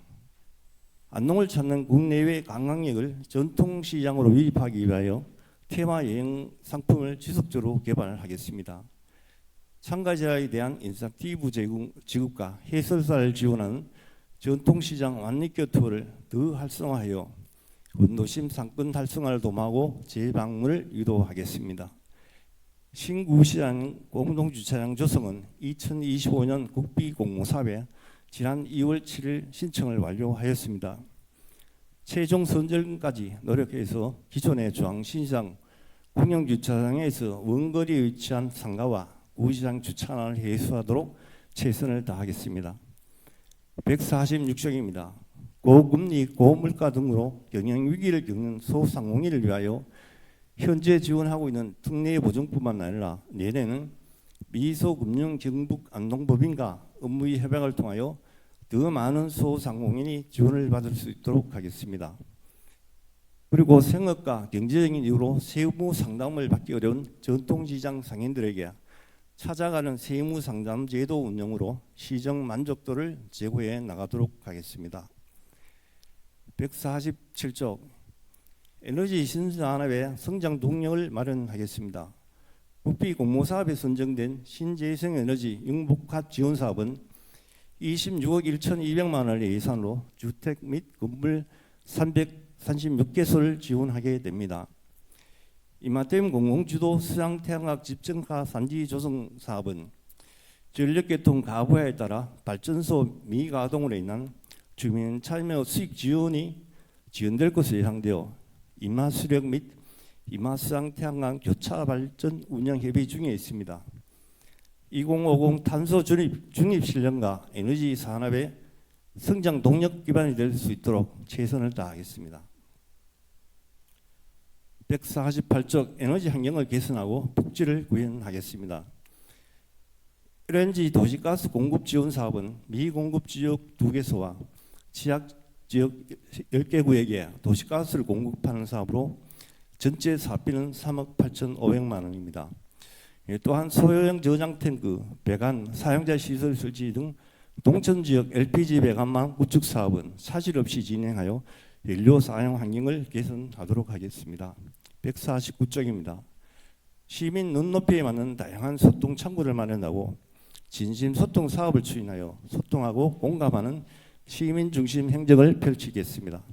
안동을 찾는 국내외 관광객을 전통시장으로 유입하기 위하여 테마 여행 상품을 지속적으로 개발하겠습니다. 참가자에 대한 인센티브 지급과 해설사를 지원하는 전통시장 완립교 투어를 더 활성화하여 원도심 상권 활성화를 도모하고 재방문을 유도하겠습니다. 신구시장 공동주차장 조성은 2025년 국비공모사업에 지난 2월 7일 신청을 완료하였습니다. 최종 선정까지 노력해서 기존의 중앙시장 공영주차장에서 원거리에 위치한 상가와 구시장 주차장을 해소하도록 최선을 다하겠습니다. 146조입니다. 고금리, 고물가 등으로 경영위기를 겪는 소상공인을 위하여 현재 지원하고 있는 특례 보증뿐만 아니라 내년에는 미소금융경북안동법인과 업무의 협약을 통하여 더 많은 소상공인이 지원을 받을 수 있도록 하겠습니다. 그리고 생업과 경제적인 이유로 세무 상담을 받기 어려운 전통시장 상인들에게 찾아가는 세무 상담 제도 운영으로 시정 만족도를 제고해 나가도록 하겠습니다. 147조 에너지 신산업의 성장 동력을 마련하겠습니다. 국비 공모사업에 선정된 신재생 에너지 융복합 지원 사업은 26억 1,200만 원의 예산으로 주택 및 건물 336개소를 지원하게 됩니다. 이마댐 공공주도 수양 태양광 집정화 산지 조성 사업은 전력계통 가부화에 따라 발전소 미가동으로 인한 주민 참여 수익 지원이 지원될 것으로 예상되어 이마수력 및 이마수양 태양광 교차 발전 운영 협의 중에 있습니다. 2050 탄소 중립 실현과 에너지 산업의 성장 동력 기반이 될 수 있도록 최선을 다하겠습니다. 148조 에너지 환경을 개선하고 복지를 구현하겠습니다. LNG 도시가스 공급 지원 사업은 미공급 지역 2개소와 취약 지역 10개 구역에 도시가스를 공급하는 사업으로 전체 사업비는 3억 8,500만 원입니다. 또한 소형 저장 탱크, 배관, 사용자 시설 설치 등 동천 지역 LPG 배관망 구축 사업은 사실 없이 진행하여 연료 사용 환경을 개선하도록 하겠습니다. 149쪽입니다. 시민 눈높이에 맞는 다양한 소통 창구를 마련하고 진심 소통 사업을 추진하여 소통하고 공감하는 시민 중심 행정을 펼치겠습니다.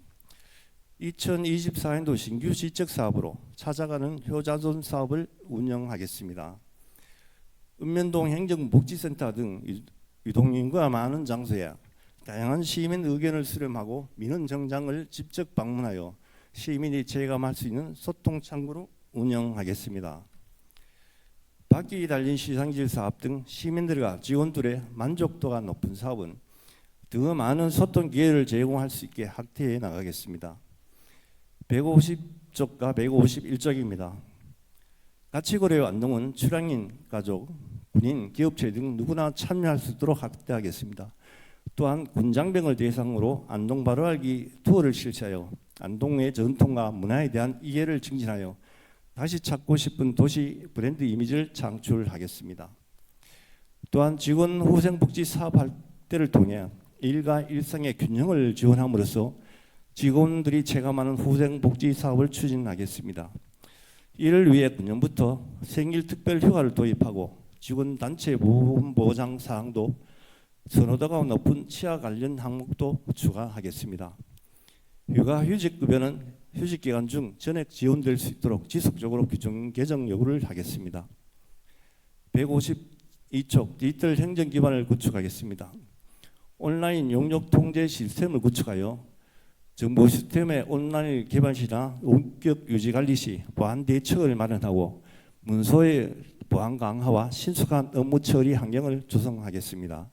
2024년도 신규 시적 사업으로 찾아가는 효자손 사업을 운영하겠습니다. 읍면동 행정복지센터 등 유동인구가 많은 장소에 다양한 시민 의견을 수렴하고 민원 정장을 직접 방문하여 시민이 체감할 수 있는 소통 창구로 운영하겠습니다. 바퀴 달린 시상질 사업 등 시민들과 직원들의 만족도가 높은 사업은 더 많은 소통 기회를 제공할 수 있게 확대해 나가겠습니다. 150쪽과 151쪽입니다. 가치고려 안동은 출향인 가족, 군인, 기업체 등 누구나 참여할 수 있도록 확대하겠습니다. 또한 군장병을 대상으로 안동 바로 알기 투어를 실시하여 안동의 전통과 문화에 대한 이해를 증진하여 다시 찾고 싶은 도시 브랜드 이미지를 창출하겠습니다. 또한 직원 후생복지 사업 확대를 통해 일과 일상의 균형을 지원함으로써 직원들이 체감하는 후생복지 사업을 추진하겠습니다. 이를 위해 금년부터 생일 특별 휴가를 도입하고 직원 단체 보험 보장 사항도 선호도가 높은 치아 관련 항목도 추가하겠습니다. 휴가 휴직급여는 휴직 기간 중 전액 지원될 수 있도록 지속적으로 규정 개정 요구를 하겠습니다. 152쪽 디지털 행정 기반을 구축하겠습니다. 온라인 용역 통제 시스템을 구축하여 정보 시스템의 온라인 개발 시나 원격 유지 관리 시 보안 대책을 마련하고 문서의 보안 강화와 신속한 업무 처리 환경을 조성하겠습니다.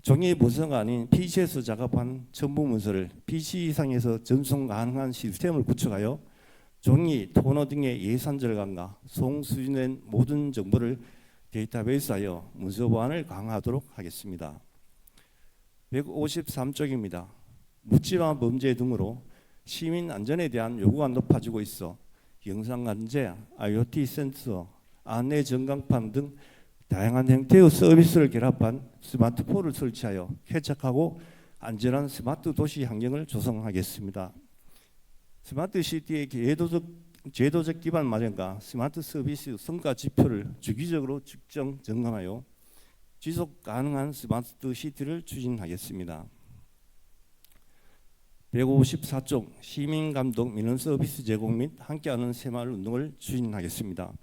종이 문서가 아닌 PC에서 작업한 첨부 문서를 PC 이상에서 전송 가능한 시스템을 구축하여 종이, 토너 등의 예산 절감과 송수준된 모든 정보를 데이터베이스하여 문서 보안을 강화하도록 하겠습니다. 153쪽입니다. 묻지마 범죄 등으로 시민 안전에 대한 요구가 높아지고 있어 영상관제, IoT 센서, 안내 전광판 등 다양한 형태의 서비스를 결합한 스마트폰을 설치하여 쾌적하고 안전한 스마트 도시 환경을 조성하겠습니다. 스마트 시티의 제도적 기반 마련과 스마트 서비스 성과 지표를 주기적으로 측정 점검하여 지속 가능한 스마트 시티를 추진하겠습니다. 154쪽 시민감독 민원 서비스 제공 및 함께하는 새마을 운동을 추진하겠습니다.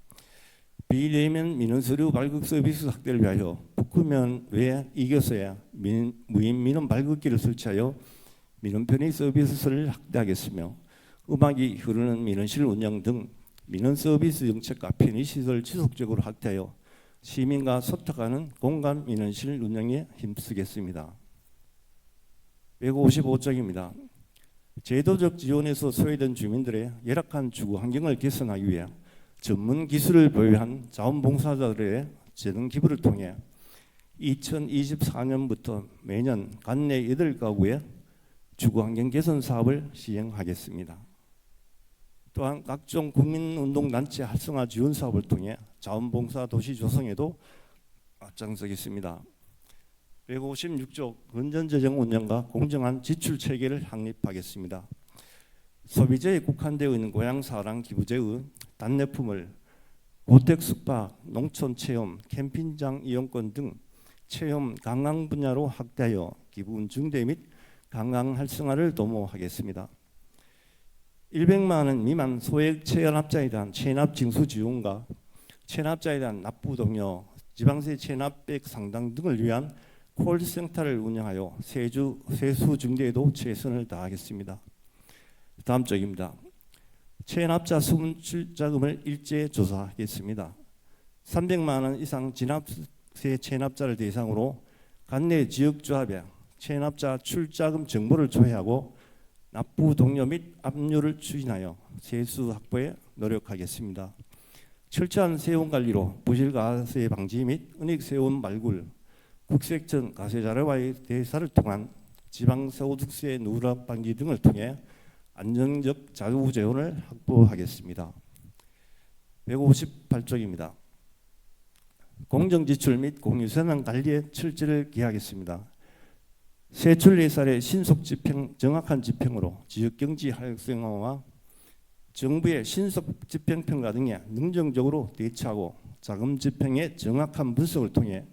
비대면 민원 서류 발급 서비스 확대를 위하여 북구면 외 이교소에 무인 민원 발급기를 설치하여 민원 편의 서비스를 확대하겠으며 음악이 흐르는 민원실 운영 등 민원 서비스 정책과 편의 시설 지속적으로 확대하여 시민과 소통하는 공간 민원실 운영에 힘쓰겠습니다. 155쪽입니다. 제도적 지원에서 소외된 주민들의 열악한 주거 환경을 개선하기 위해 전문 기술을 보유한 자원봉사자들의 재능 기부를 통해 2024년부터 매년 관내 8가구의 주거 환경 개선 사업을 시행하겠습니다. 또한 각종 국민운동단체 활성화 지원 사업을 통해 자원봉사 도시 조성에도 앞장서겠습니다. 156조 건전재정 운영과 공정한 지출 체계를 확립하겠습니다. 소비재에 국한되어 있는 고향사랑 기부제의 단내품을 고택 숙박, 농촌 체험, 캠핑장 이용권 등 체험 관광 분야로 확대하여 기부 증대 및 관광 활성화를 도모하겠습니다. 100만 원 미만 소액 체납자에 대한 체납 징수 지원과 체납자에 대한 납부 동료, 지방세 체납액 상당 등을 위한 콜센터를 운영하여 세수 증대에도 최선을 다하겠습니다. 다음 쪽입니다. 체납자 수문출자금을 일제 조사하겠습니다. 300만 원 이상 진압세 체납자를 대상으로 관내 지역조합에 체납자 출자금 정보를 조회하고 납부 동료 및 압류를 추진하여 세수 확보에 노력하겠습니다. 철저한 세원 관리로 부실가세 방지 및 은닉세원 발굴, 국세청 가세자료와의 대사를 통한 지방소득세 누락 방지 등을 통해 안정적 자구재원을 확보하겠습니다. 158쪽입니다. 공정지출 및 공유재산 관리의 철저를 기하겠습니다. 세출예산의 신속 집행, 정확한 집행으로 지역경제 활성화와 정부의 신속 집행평가 등에 능정적으로 대처하고 자금 집행의 정확한 분석을 통해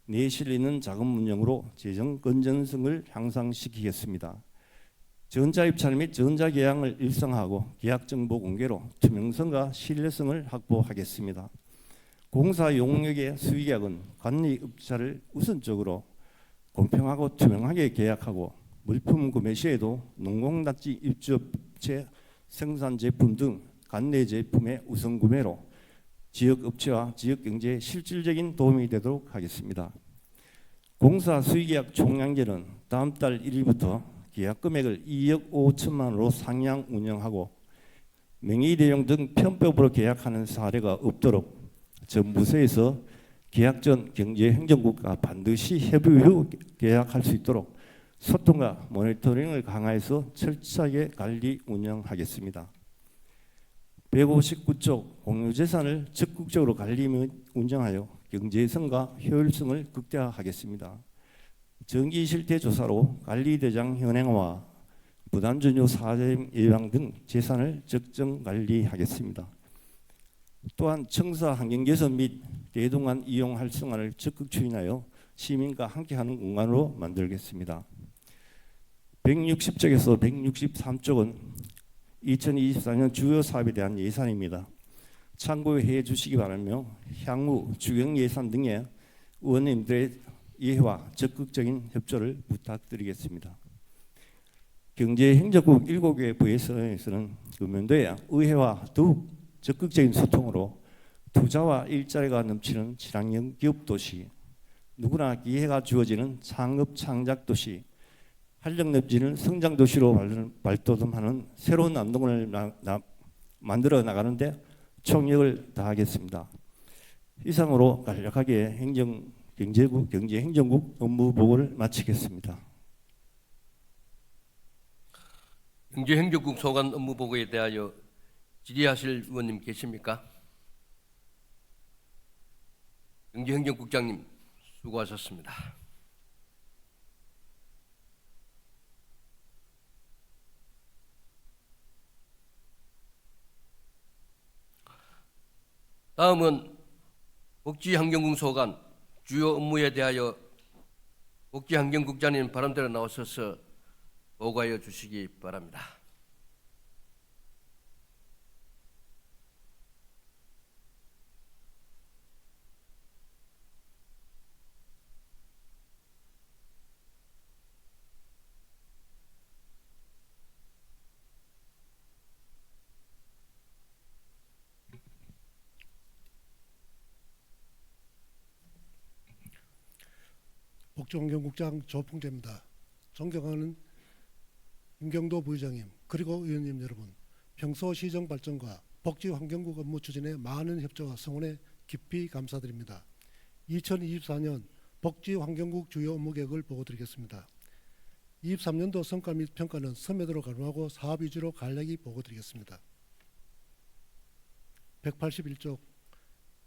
내실 있는 자금 운영으로 재정 건전성을 향상시키겠습니다. 전자입찰 및 전자계약을 일상화하고 계약 정보 공개로 투명성과 신뢰성을 확보하겠습니다. 공사 용역의 수의계약은 관리업자를 우선적으로 공평하고 투명하게 계약하고 물품 구매 시에도 농공단지 입주업체 생산 제품 등 관내 제품의 우선 구매로 지역 업체와 지역 경제에 실질적인 도움이 되도록 하겠습니다. 공사 수의계약 총량제는 다음 달 1일부터 계약 금액을 2억 5천만 원으로 상향 운영하고 명의 내용 등 편법으로 계약하는 사례가 없도록 정부서에서 계약 전 경제행정국과 반드시 협의 후 계약할 수 있도록 소통과 모니터링을 강화해서 철저하게 관리 운영하겠습니다. 159쪽 공유재산을 적극적으로 관리 및 운영하여 경제성과 효율성을 극대화하겠습니다. 정기실태조사로 관리대장 현행화와 부담전효 사jem 예방 등 재산을 적정 관리하겠습니다. 또한 청사 환경 개선 및 대동안 이용 활성화를 적극 추진하여 시민과 함께하는 공간으로 만들겠습니다. 160쪽에서 163쪽은 2024년 주요 사업에 대한 예산입니다. 참고해 주시기 바라며 향후 주경 예산 등의 의원님들의 이해와 적극적인 협조를 부탁드리겠습니다. 경제행정국 7개 부에서는 금연도에 의회와 더욱 적극적인 소통으로 투자와 일자리가 넘치는 친환경 기업도시, 누구나 기회가 주어지는 창업 창작도시, 활력 넘치는 성장도시로 발돋움하는 새로운 남동을 만들어 나가는데 총력을 다하겠습니다. 이상으로 간략하게 경제행정국 업무 보고를 마치겠습니다. 경제행정국 소관 업무 보고에 대하여 질의하실 의원님 계십니까? 경제행정국장님 수고하셨습니다. 다음은 복지환경국 소관 주요 업무에 대하여 복지환경국장님 발언대로 나오셔서 보고하여 주시기 바랍니다. 복지환경국장 조풍재입니다. 존경하는 김경도 부의장님 그리고 의원님 여러분, 평소 시정 발전과 복지환경국 업무 추진에 많은 협조와 성원에 깊이 감사드립니다. 2024년 복지환경국 주요 업무 계획을 보고드리겠습니다. 23년도 성과 및 평가는 선매도로 가름하고 사업 위주로 간략히 보고드리겠습니다. 181쪽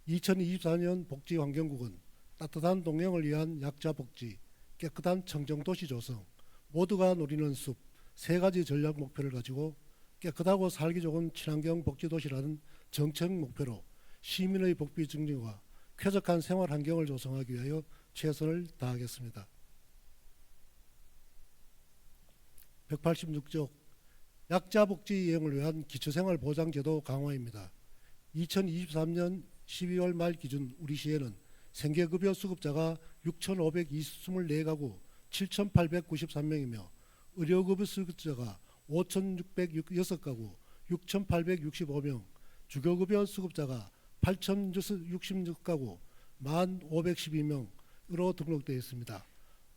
2024년 복지환경국은 따뜻한 동행을 위한 약자 복지, 깨끗한 청정도시 조성, 모두가 누리는 숲, 세 가지 전략 목표를 가지고 깨끗하고 살기 좋은 친환경 복지도시라는 정책 목표로 시민의 복지 증진과 쾌적한 생활 환경을 조성하기 위하여 최선을 다하겠습니다. 186쪽 약자 복지 이행을 위한 기초생활보장제도 강화입니다. 2023년 12월 말 기준 우리 시에는 생계급여 수급자가 6,524가구 7,893명이며 의료급여 수급자가 5,606가구 6,865명, 주거급여 수급자가 8,066가구 1,512명으로 등록되어 있습니다.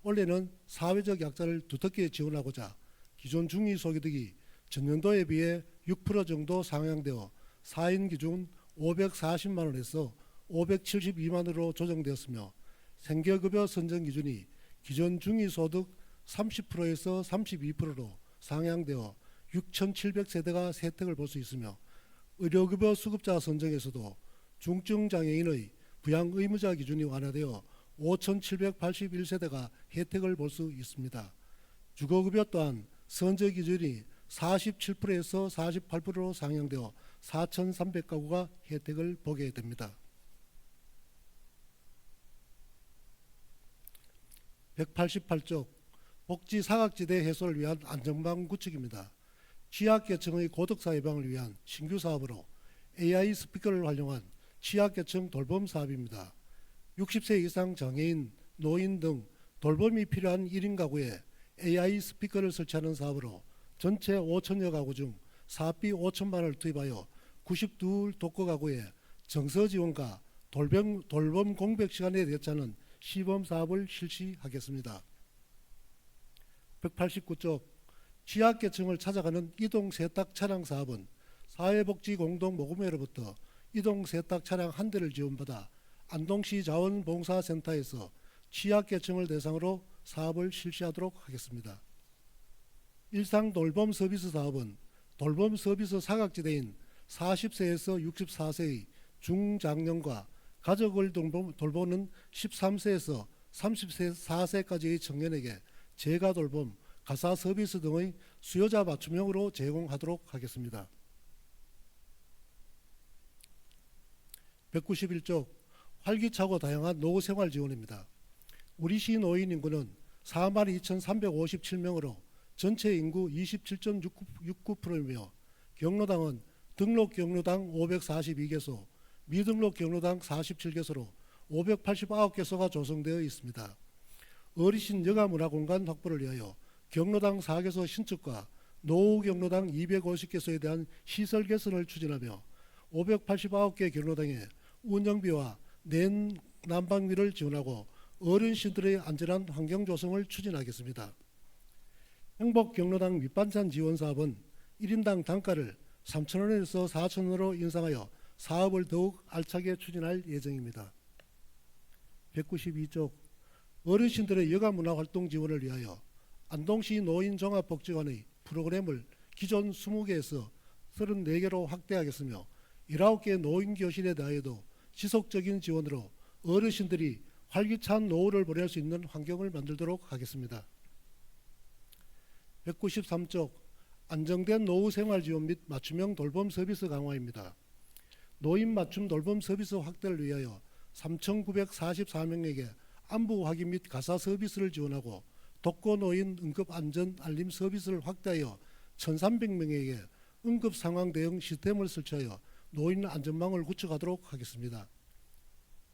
올해는 사회적 약자를 두텁게 지원하고자 기존 중위소득이 전년도에 비해 6% 정도 상향되어 4인 기준 540만 원에서 572만 원으로 조정되었으며 생계급여 선정 기준이 기존 중위소득 30%에서 32%로 상향되어 6,700세대가 혜택을 볼 수 있으며 의료급여 수급자 선정에서도 중증장애인의 부양 의무자 기준이 완화되어 5,781세대가 혜택을 볼 수 있습니다. 주거급여 또한 선정 기준이 47%에서 48%로 상향되어 4,300가구가 혜택을 보게 됩니다. 188쪽 복지사각지대 해소를 위한 안전망 구축입니다. 취약계층의 고득사 예방을 위한 신규 사업으로 AI 스피커를 활용한 취약계층 돌봄 사업입니다. 60세 이상 장애인, 노인 등 돌봄이 필요한 1인 가구에 AI 스피커를 설치하는 사업으로 전체 5천여 가구 중 사업비 5천만 원을 투입하여 92 독거 가구에 정서 지원과 돌봄 공백 시간에 대처하는 시범 사업을 실시하겠습니다. 189쪽 취약계층을 찾아가는 이동 세탁 차량 사업은 사회복지공동모금회로부터 이동 세탁 차량 한 대를 지원받아 안동시 자원봉사센터에서 취약계층을 대상으로 사업을 실시하도록 하겠습니다. 일상 돌봄 서비스 사업은 돌봄 서비스 사각지대인 40세에서 64세의 중장년과 가족을 돌보는 13세에서 34세까지의 청년에게 재가 돌봄, 가사 서비스 등의 수요자 맞춤형으로 제공하도록 하겠습니다. 191쪽 활기차고 다양한 노후생활 지원입니다. 우리 시 노인 인구는 42,357명으로 전체 인구 27.69%이며 경로당은 등록 경로당 542개소, 미등록 경로당 47개소로 589개소가 조성되어 있습니다. 어르신 여가문화공간 확보를 위하여 경로당 4개소 신축과 노후 경로당 250개소에 대한 시설 개선을 추진하며 589개 경로당에 운영비와 난방비를 지원하고 어르신들의 안전한 환경 조성을 추진하겠습니다. 행복 경로당 밑반찬 지원 사업은 1인당 단가를 3,000원에서 4,000원으로 인상하여 사업을 더욱 알차게 추진할 예정입니다. 192쪽 어르신들의 여가문화활동 지원을 위하여 안동시 노인종합복지관의 프로그램을 기존 20개에서 34개로 확대하겠으며 19개 노인교실에 대하여도 지속적인 지원으로 어르신들이 활기찬 노후를 보낼 수 있는 환경을 만들도록 하겠습니다. 193쪽 안정된 노후 생활 지원 및 맞춤형 돌봄 서비스 강화입니다. 노인 맞춤 돌봄 서비스 확대를 위하여 3,944명에게 안부 확인 및 가사 서비스를 지원하고 독거노인 응급안전 알림 서비스를 확대하여 1,300명에게 응급 상황 대응 시스템을 설치하여 노인 안전망을 구축하도록 하겠습니다.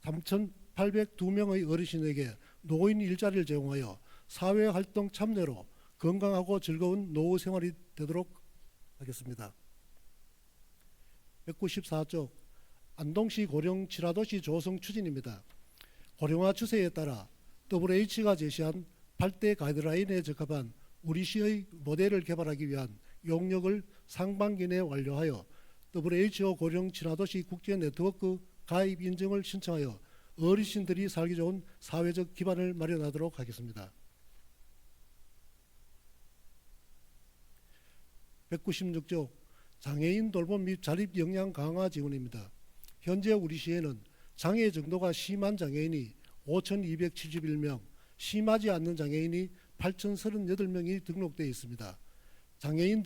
3,802명의 어르신에게 노인 일자리를 제공하여 사회활동 참여로 건강하고 즐거운 노후 생활이 되도록 하겠습니다. 194쪽 안동시 고령 친화도시 조성 추진입니다. 고령화 추세에 따라 WH가 제시한 8대 가이드라인에 적합한 우리시의 모델을 개발하기 위한 용역을 상반기 내에 완료하여 WHO 고령 친화도시 국제 네트워크 가입 인증을 신청하여 어르신들이 살기 좋은 사회적 기반을 마련하도록 하겠습니다. 196조 장애인 돌봄 및 자립 역량 강화 지원입니다. 현재 우리 시에는 장애 정도가 심한 장애인이 5,271명, 심하지 않는 장애인이 8,038명이 등록되어 있습니다. 장애인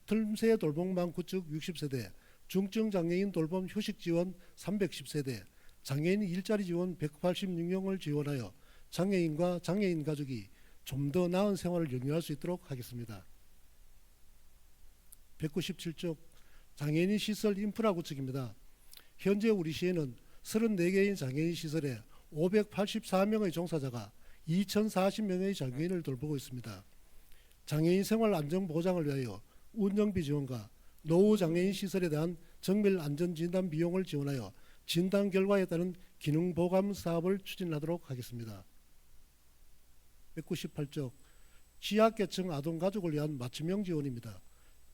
틈새 돌봄망 구축 60세대, 중증 장애인 돌봄 휴식 지원 310세대, 장애인 일자리 지원 186명을 지원하여 장애인과 장애인 가족이 좀 더 나은 생활을 영위할 수 있도록 하겠습니다. 197쪽 장애인 시설 인프라 구축입니다. 현재 우리 시에는 34개의 장애인 시설에 584명의 종사자가 2,040명의 장애인을 돌보고 있습니다. 장애인 생활 안전 보장을 위하여 운영비 지원과 노후 장애인 시설에 대한 정밀 안전 진단 비용을 지원하여 진단 결과에 따른 기능 보감 사업을 추진하도록 하겠습니다. 198쪽 취약계층 아동 가족을 위한 맞춤형 지원입니다.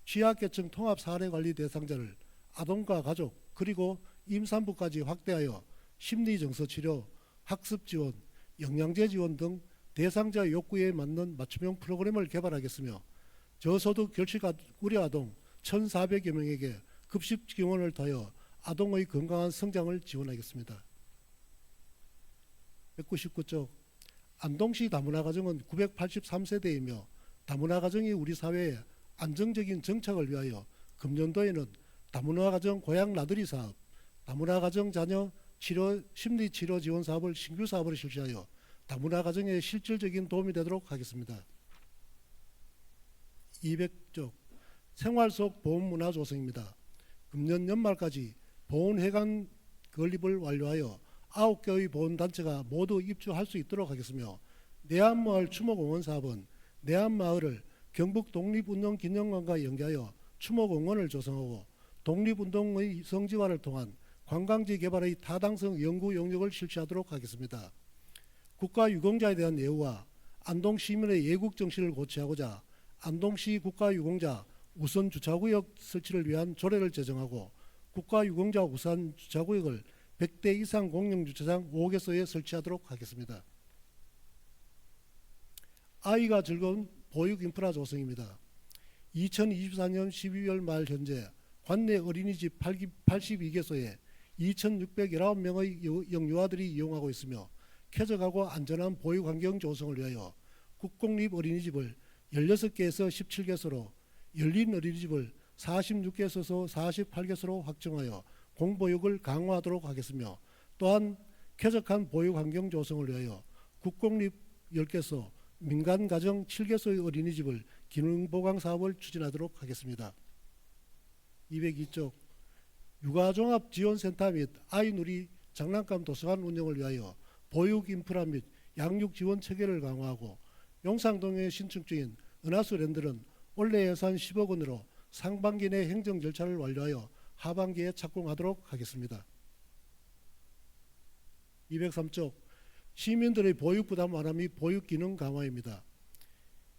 취약계층 통합 사례 관리 대상자를 아동과 가족 그리고 임산부까지 확대하여 심리정서 치료, 학습 지원, 영양제 지원 등 대상자 욕구에 맞는 맞춤형 프로그램을 개발하겠으며 저소득 결식 우려 아동 1,400여 명에게 급식 지원을 더하여 아동의 건강한 성장을 지원하겠습니다. 199쪽 안동시 다문화 가정은 983세대이며 다문화 가정이 우리 사회에 안정적인 정착을 위하여 금년도에는 다문화 가정 고향 나들이 사업, 다문화 가정 자녀 치료 심리 치료 지원 사업을 신규 사업으로 실시하여 다문화 가정에 실질적인 도움이 되도록 하겠습니다. 200쪽 생활 속 보훈 문화 조성입니다. 금년 연말까지 보훈 회관 건립을 완료하여 9개의 보훈단체가 모두 입주할 수 있도록 하겠으며 내안마을 추모공원 사업은 내안마을을 경북 독립운동기념관과 연계하여 추모공원을 조성하고 독립운동의 성지화를 통한 관광지 개발의 타당성 연구 용역을 실시하도록 하겠습니다. 국가유공자에 대한 예우와 안동시민의 예국정신을 고취하고자 안동시 국가유공자 우선 주차구역 설치를 위한 조례를 제정하고 국가유공자 우선 주차구역을 100대 이상 공영주차장 5개소에 설치하도록 하겠습니다. 아이가 즐거운 보육인프라 조성입니다. 2024년 12월 말 현재 관내 어린이집 82개소에 2,619명의 영유아들이 이용하고 있으며 쾌적하고 안전한 보육환경 조성을 위하여 국공립 어린이집을 16개에서 17개소로 열린 어린이집을 46개소에서 48개소로 확정하여 공보육을 강화하도록 하겠으며 또한 쾌적한 보육환경 조성을 위하여 국공립 10개소, 민간가정 7개소의 어린이집을 기능보강 사업을 추진하도록 하겠습니다. 202쪽 육아종합지원센터 및 아이누리 장난감 도서관 운영을 위하여 보육인프라 및 양육지원 체계를 강화하고 용산동에 신축 중인 은하수랜드는 올해 예산 10억 원으로 상반기 내 행정 절차를 완료하여 하반기에 착공하도록 하겠습니다. 203쪽 시민들의 보육부담 완화 및 보육기능 강화입니다.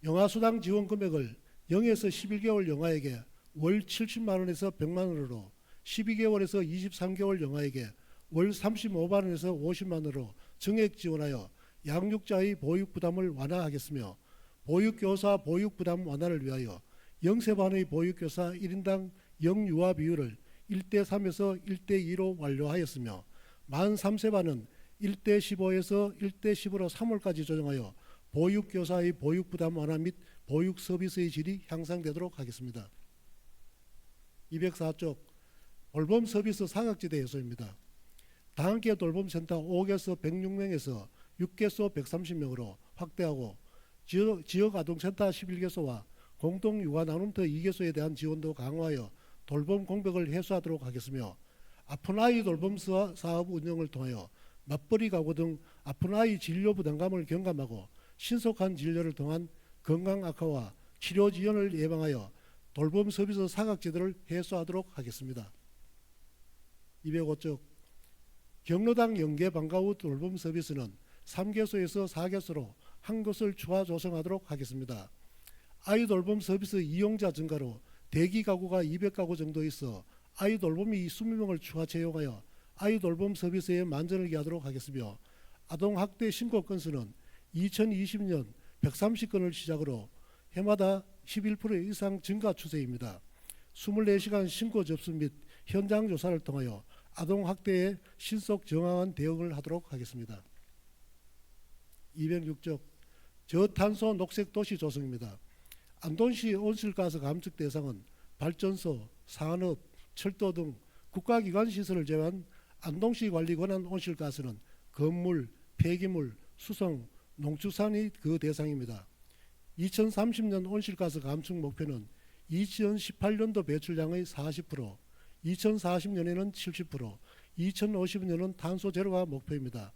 영아수당 지원 금액을 0에서 11개월 영아에게 월 70만 원에서 100만 원으로 12개월에서 23개월 영아에게 월 35만 원에서 50만 원으로 정액 지원하여 양육자의 보육부담을 완화하겠으며 보육교사 보육부담 완화를 위하여 0세반의 보육교사 1인당 영유아 비율을 1대3에서 1대2로 완료하였으며 만 3세반은 1대15에서 1대10으로 3월까지 조정하여 보육교사의 보육부담 완화 및 보육 서비스의 질이 향상되도록 하겠습니다. 204쪽 돌봄 서비스 사각지대 해소입니다. 다한계 돌봄센터 5개소 106명에서 6개소 130명으로 확대하고 지역 아동센터 11개소와 공동 육아 나눔터 2개소에 대한 지원도 강화하여 돌봄 공백을 해소하도록 하겠으며 아픈 아이 돌봄 사업 운영을 통하여 맞벌이 가구 등 아픈 아이 진료 부담감을 경감하고 신속한 진료를 통한 건강 악화와 치료 지연을 예방하여 돌봄 서비스 사각지대를 해소하도록 하겠습니다. 205쪽 경로당 연계 방과 후 돌봄 서비스는 3개소에서 4개소로 한 곳을 추가 조성하도록 하겠습니다. 아이 돌봄 서비스 이용자 증가로 대기 가구가 200가구 정도 있어 아이 돌봄이 20명을 추가 채용하여 아이 돌봄 서비스에 만전을 기하도록 하겠으며 아동학대 신고 건수는 2020년 130건을 시작으로 해마다 11% 이상 증가 추세입니다. 24시간 신고 접수 및 현장 조사를 통하여 아동학대에 신속 정확한 대응을 하도록 하겠습니다. 206쪽 저탄소 녹색 도시 조성입니다. 안동시 온실가스 감축 대상은 발전소, 산업, 철도 등 국가기관 시설을 제외한 안동시 관리 권한 온실가스는 건물, 폐기물, 수성, 농축산이 그 대상입니다. 2030년 온실가스 감축 목표는 2018년도 배출량의 40%, 2040년에는 70%, 2050년은 탄소 제로가 목표입니다.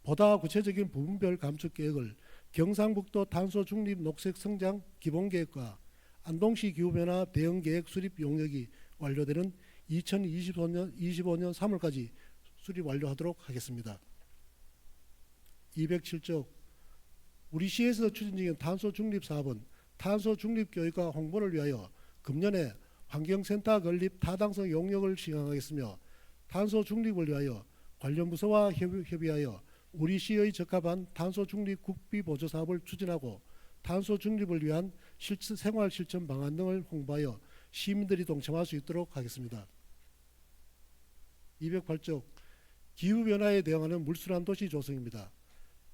보다 구체적인 부분별 감축 계획을 경상북도 탄소 중립 녹색 성장 기본계획과 안동시 기후변화 대응계획 수립 용역이 완료되는 2025년 3월까지 수립 완료하도록 하겠습니다. 207쪽 우리 시에서 추진 중인 탄소 중립 사업은 탄소 중립 교육과 홍보를 위하여 금년에 환경센터 건립 타당성 용역을 시행하겠으며 탄소 중립을 위하여 관련 부서와 협의하여 우리 시의 적합한 탄소 중립 국비 보조 사업을 추진하고 탄소 중립을 위한 생활 실천 방안 등을 홍보하여 시민들이 동참할 수 있도록 하겠습니다. 208쪽 기후변화에 대응하는 물순환 도시 조성입니다.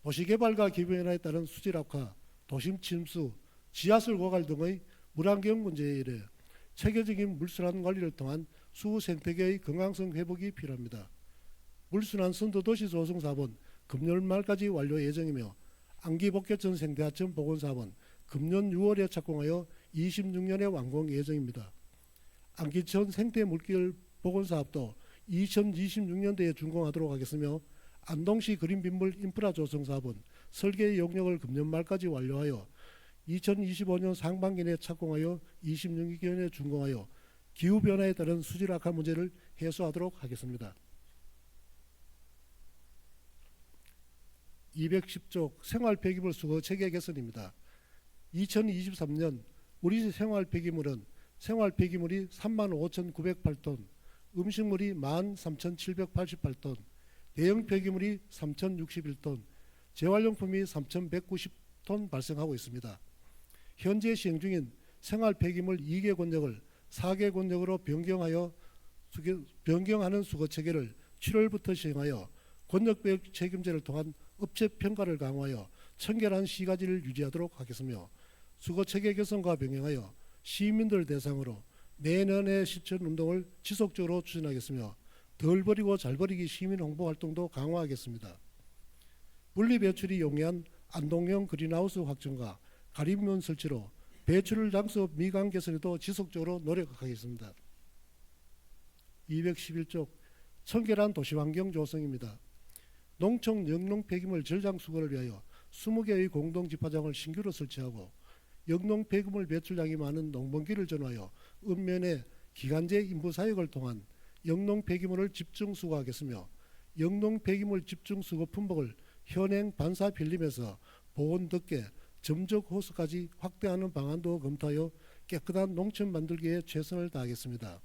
도시개발과 기후변화에 따른 수질 악화, 도심 침수, 지하수 고갈 등의 물환경 문제에 의해 체계적인 물순환 관리를 통한 수 생태계의 건강성 회복이 필요합니다. 물순환 선도도시 조성 사업은 금년 말까지 완료 예정이며 안기복개천 생태하천 복원사업은 금년 6월에 착공하여 26년에 완공 예정입니다. 안기천 생태물길 복원사업도 2026년도에 준공하도록 하겠으며 안동시 그린빗물 인프라 조성 사업은 설계 용역을 금년 말까지 완료하여 2025년 상반기 내 착공하여 26년에 준공하여 기후변화에 따른 수질 악화 문제를 해소하도록 하겠습니다. 210쪽 생활폐기물 수거 체계 개선입니다. 2023년 우리 생활 폐기물은 생활 폐기물이 35,908톤, 음식물이 13,788톤, 대형 폐기물이 3,061톤, 재활용품이 3,190톤 발생하고 있습니다. 현재 시행 중인 생활 폐기물 2개 권역을 4개 권역으로 변경하는 수거 체계를 7월부터 시행하여 권역별 책임제를 통한 업체 평가를 강화하여 청결한 시가지를 유지하도록 하겠으며 수거 체계 개선과 병행하여 시민들 대상으로 내년의 실천 운동을 지속적으로 추진하겠으며 덜 버리고 잘 버리기 시민 홍보 활동도 강화하겠습니다. 분리 배출이 용이한 안동형 그린하우스 확충과 가림면 설치로 배출 장소 미관 개선에도 지속적으로 노력하겠습니다. 211쪽 청결한 도시환경 조성입니다. 농촌 영농 폐기물 절장 수거를 위하여 20개의 공동 집화장을 신규로 설치하고 영농 폐기물 배출량이 많은 농번기를 전화하여 읍면에 기간제 인부 사역을 통한 영농 폐기물을 집중 수거하겠으며 영농 폐기물 집중 수거 품목을 현행 반사 필름에서 보온 덮개, 점적 호스까지 확대하는 방안도 검토하여 깨끗한 농촌 만들기에 최선을 다하겠습니다.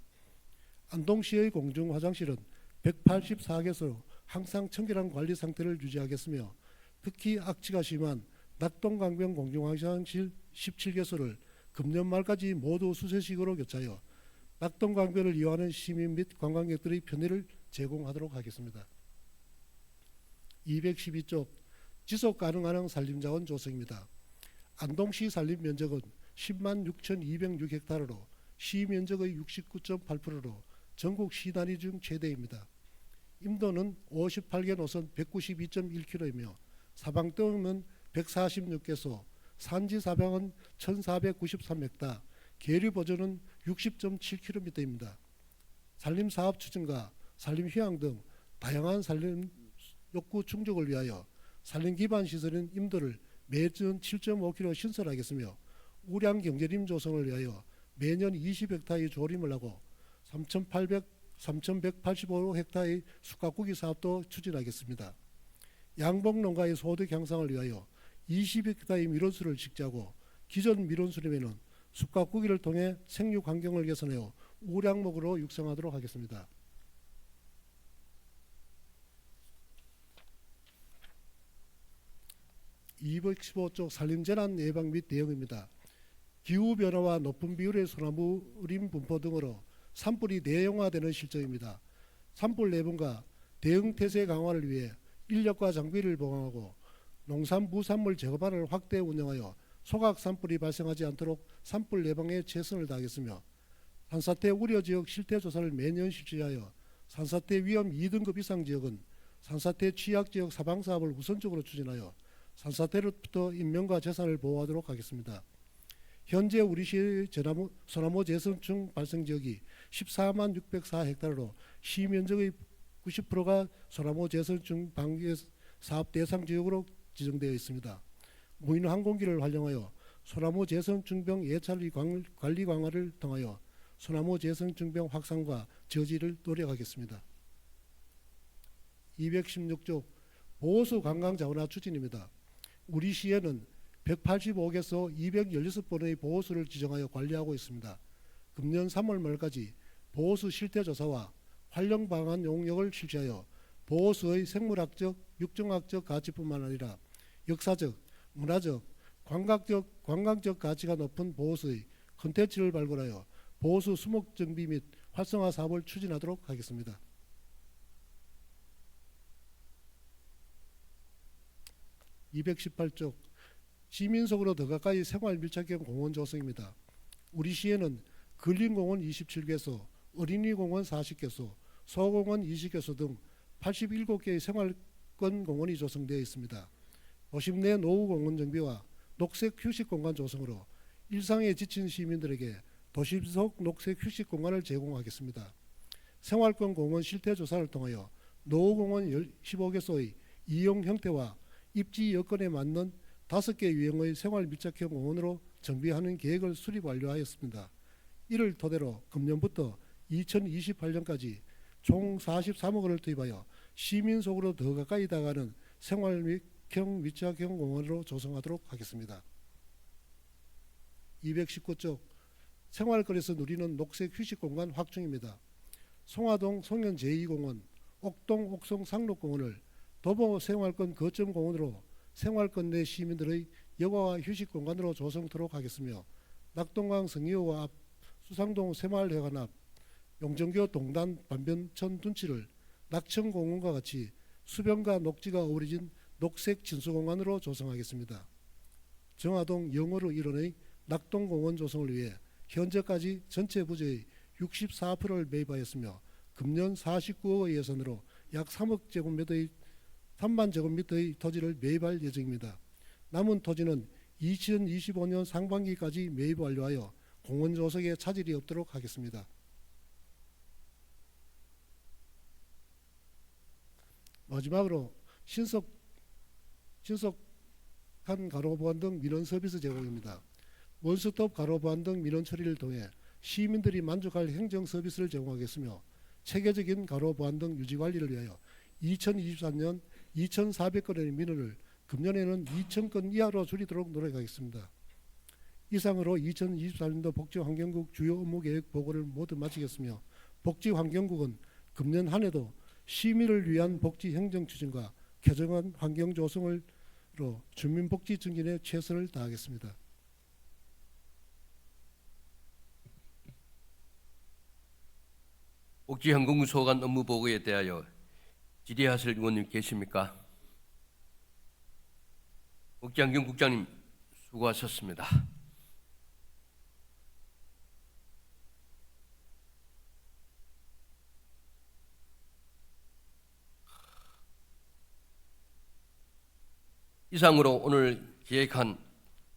안동시의 공중 화장실은 184개소로 항상 청결한 관리 상태를 유지하겠으며 특히 악취가 심한 낙동강변 공중화장실 17개소를 금년 말까지 모두 수세식으로 교체하여 낙동강변을 이용하는 시민 및 관광객들의 편의를 제공하도록 하겠습니다. 212쪽 지속가능한 산림자원 조성입니다. 안동시 산림 면적은 10만 6,206헥타르로 시 면적의 69.8%로 전국 시 단위 중 최대입니다. 임도는 58개 노선 192.1km이며 사방댐은 146개소, 산지 사방은 1,493헥타, 계류 보전은 60.7km입니다. 산림 사업 추진과 산림 휴양 등 다양한 산림 욕구 충족을 위하여 산림 기반 시설인 임도를 매년 7.5km 신설하겠으며 우량 경제림 조성을 위하여 매년 20헥타의 조림을 하고 3,185헥타의 숯가꾸기 사업도 추진하겠습니다. 양봉농가의 소득 향상을 위하여 20헥타의 밀원수를 식재하고 기존 밀원수림에는 숯가꾸기를 통해 생육 환경을 개선하여 우량목으로 육성하도록 하겠습니다. (215쪽) 산림재난 예방 및 대응입니다. 기후변화와 높은 비율의 소나무 림 분포 등으로 산불이 내용화되는 실정입니다. 산불 예방과 대응 태세 강화를 위해 인력과 장비를 보강하고 농산부산물 제거반을 확대 운영하여 소각 산불이 발생하지 않도록 산불 예방에 최선을 다하겠으며 산사태 우려 지역 실태 조사를 매년 실시하여 산사태 위험 2등급 이상 지역은 산사태 취약 지역 사방 사업을 우선적으로 추진하여 산사태로부터 인명과 재산을 보호하도록 하겠습니다. 현재 우리시 소나무 재선충 발생 지역이 14만 604헥타르로 시면적의 90%가 소나무 재선충 방지 사업 대상 지역으로 지정되어 있습니다. 무인 항공기를 활용하여 소나무 재선충병 예찰 관리 강화를 통하여 소나무 재선충병 확산과 저지를 노력하겠습니다. 216조 보호수 관광 자원화 추진입니다. 우리 시에는 185개소 216번의 보호수를 지정하여 관리하고 있습니다. 금년 3월 말까지 보호수 실태조사와 활용 방안 용역을 실시하여 보호수의 생물학적, 육정학적 가치뿐만 아니라 역사적, 문화적, 관광적 가치가 높은 보호수의 콘텐츠를 발굴하여 보호수 수목 정비 및 활성화 사업을 추진하도록 하겠습니다. 218쪽 시민 속으로 더 가까이 생활 밀착형 공원 조성입니다. 우리 시에는 근린공원 27개소, 어린이공원 40개소, 소공원 20개소 등 87개의 생활권 공원이 조성되어 있습니다. 도심 내 노후공원 정비와 녹색 휴식공간 조성으로 일상에 지친 시민들에게 도심 속 녹색 휴식공간을 제공하겠습니다. 생활권 공원 실태조사를 통하여 노후공원 15개소의 이용 형태와 입지 여건에 맞는 5개 유형의 생활 밀착형 공원으로 정비하는 계획을 수립 완료하였습니다. 이를 토대로 금년부터 2028년까지 총 43억 원을 투입하여 시민 속으로 더 가까이 다가가는 생활형 밀착형 공원으로 조성하도록 하겠습니다. 219쪽 생활권에서 누리는 녹색 휴식공간 확충입니다. 송화동 송현 제2공원, 옥동 옥성 상록공원을 도보 생활권 거점공원으로 생활권 내 시민들의 여가와 휴식공간으로 조성토록 하겠으며 낙동강 성이호와 앞, 수상동 새마을회관 앞, 용정교 동단 반변천 둔치를 낙천공원과 같이 수변과 녹지가 어우러진 녹색 진수공간으로 조성하겠습니다. 정화동 영어로 일원의 낙동공원 조성을 위해 현재까지 전체 부지의 64%를 매입하였으며 금년 49억의 예산으로 약 3만 제곱미터의 토지를 매입할 예정입니다. 남은 토지는 2025년 상반기까지 매입 완료하여 공원 조성에 차질이 없도록 하겠습니다. 마지막으로 신속한 가로 보안 등 민원 서비스 제공입니다. 원스톱 가로 보안 등 민원 처리를 통해 시민들이 만족할 행정 서비스를 제공하겠으며 체계적인 가로 보안 등 유지 관리를 위하여 2023년 2,400건의 민원을 금년에는 2,000건 이하로 줄이도록 노력하겠습니다. 이상으로 2024년도 복지환경국 주요 업무계획 보고를 모두 마치겠으며 복지환경국은 금년 한 해도 시민을 위한 복지 행정 추진과 쾌적한 환경 조성으로 주민복지 증진에 최선을 다하겠습니다. 복지환경국 소관 업무 보고에 대하여 질의하실 의원님 계십니까? 복지환경국장님 수고하셨습니다. 이상으로 오늘 기획한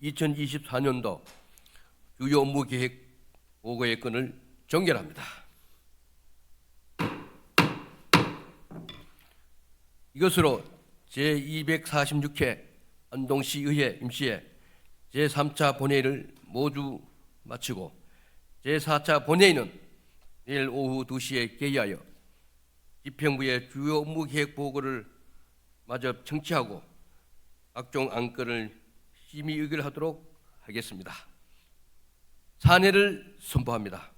2024년도 주요 업무 계획 보고의 건을 종결합니다. 이것으로 제246회 안동시의회 임시회 제3차 본회의를 모두 마치고 제4차 본회의는 내일 오후 2시에 개의하여 집행부의 주요 업무 계획 보고를 마저 청취하고 각종 안건을 심의 의결하도록 하겠습니다. 산회를 선포합니다.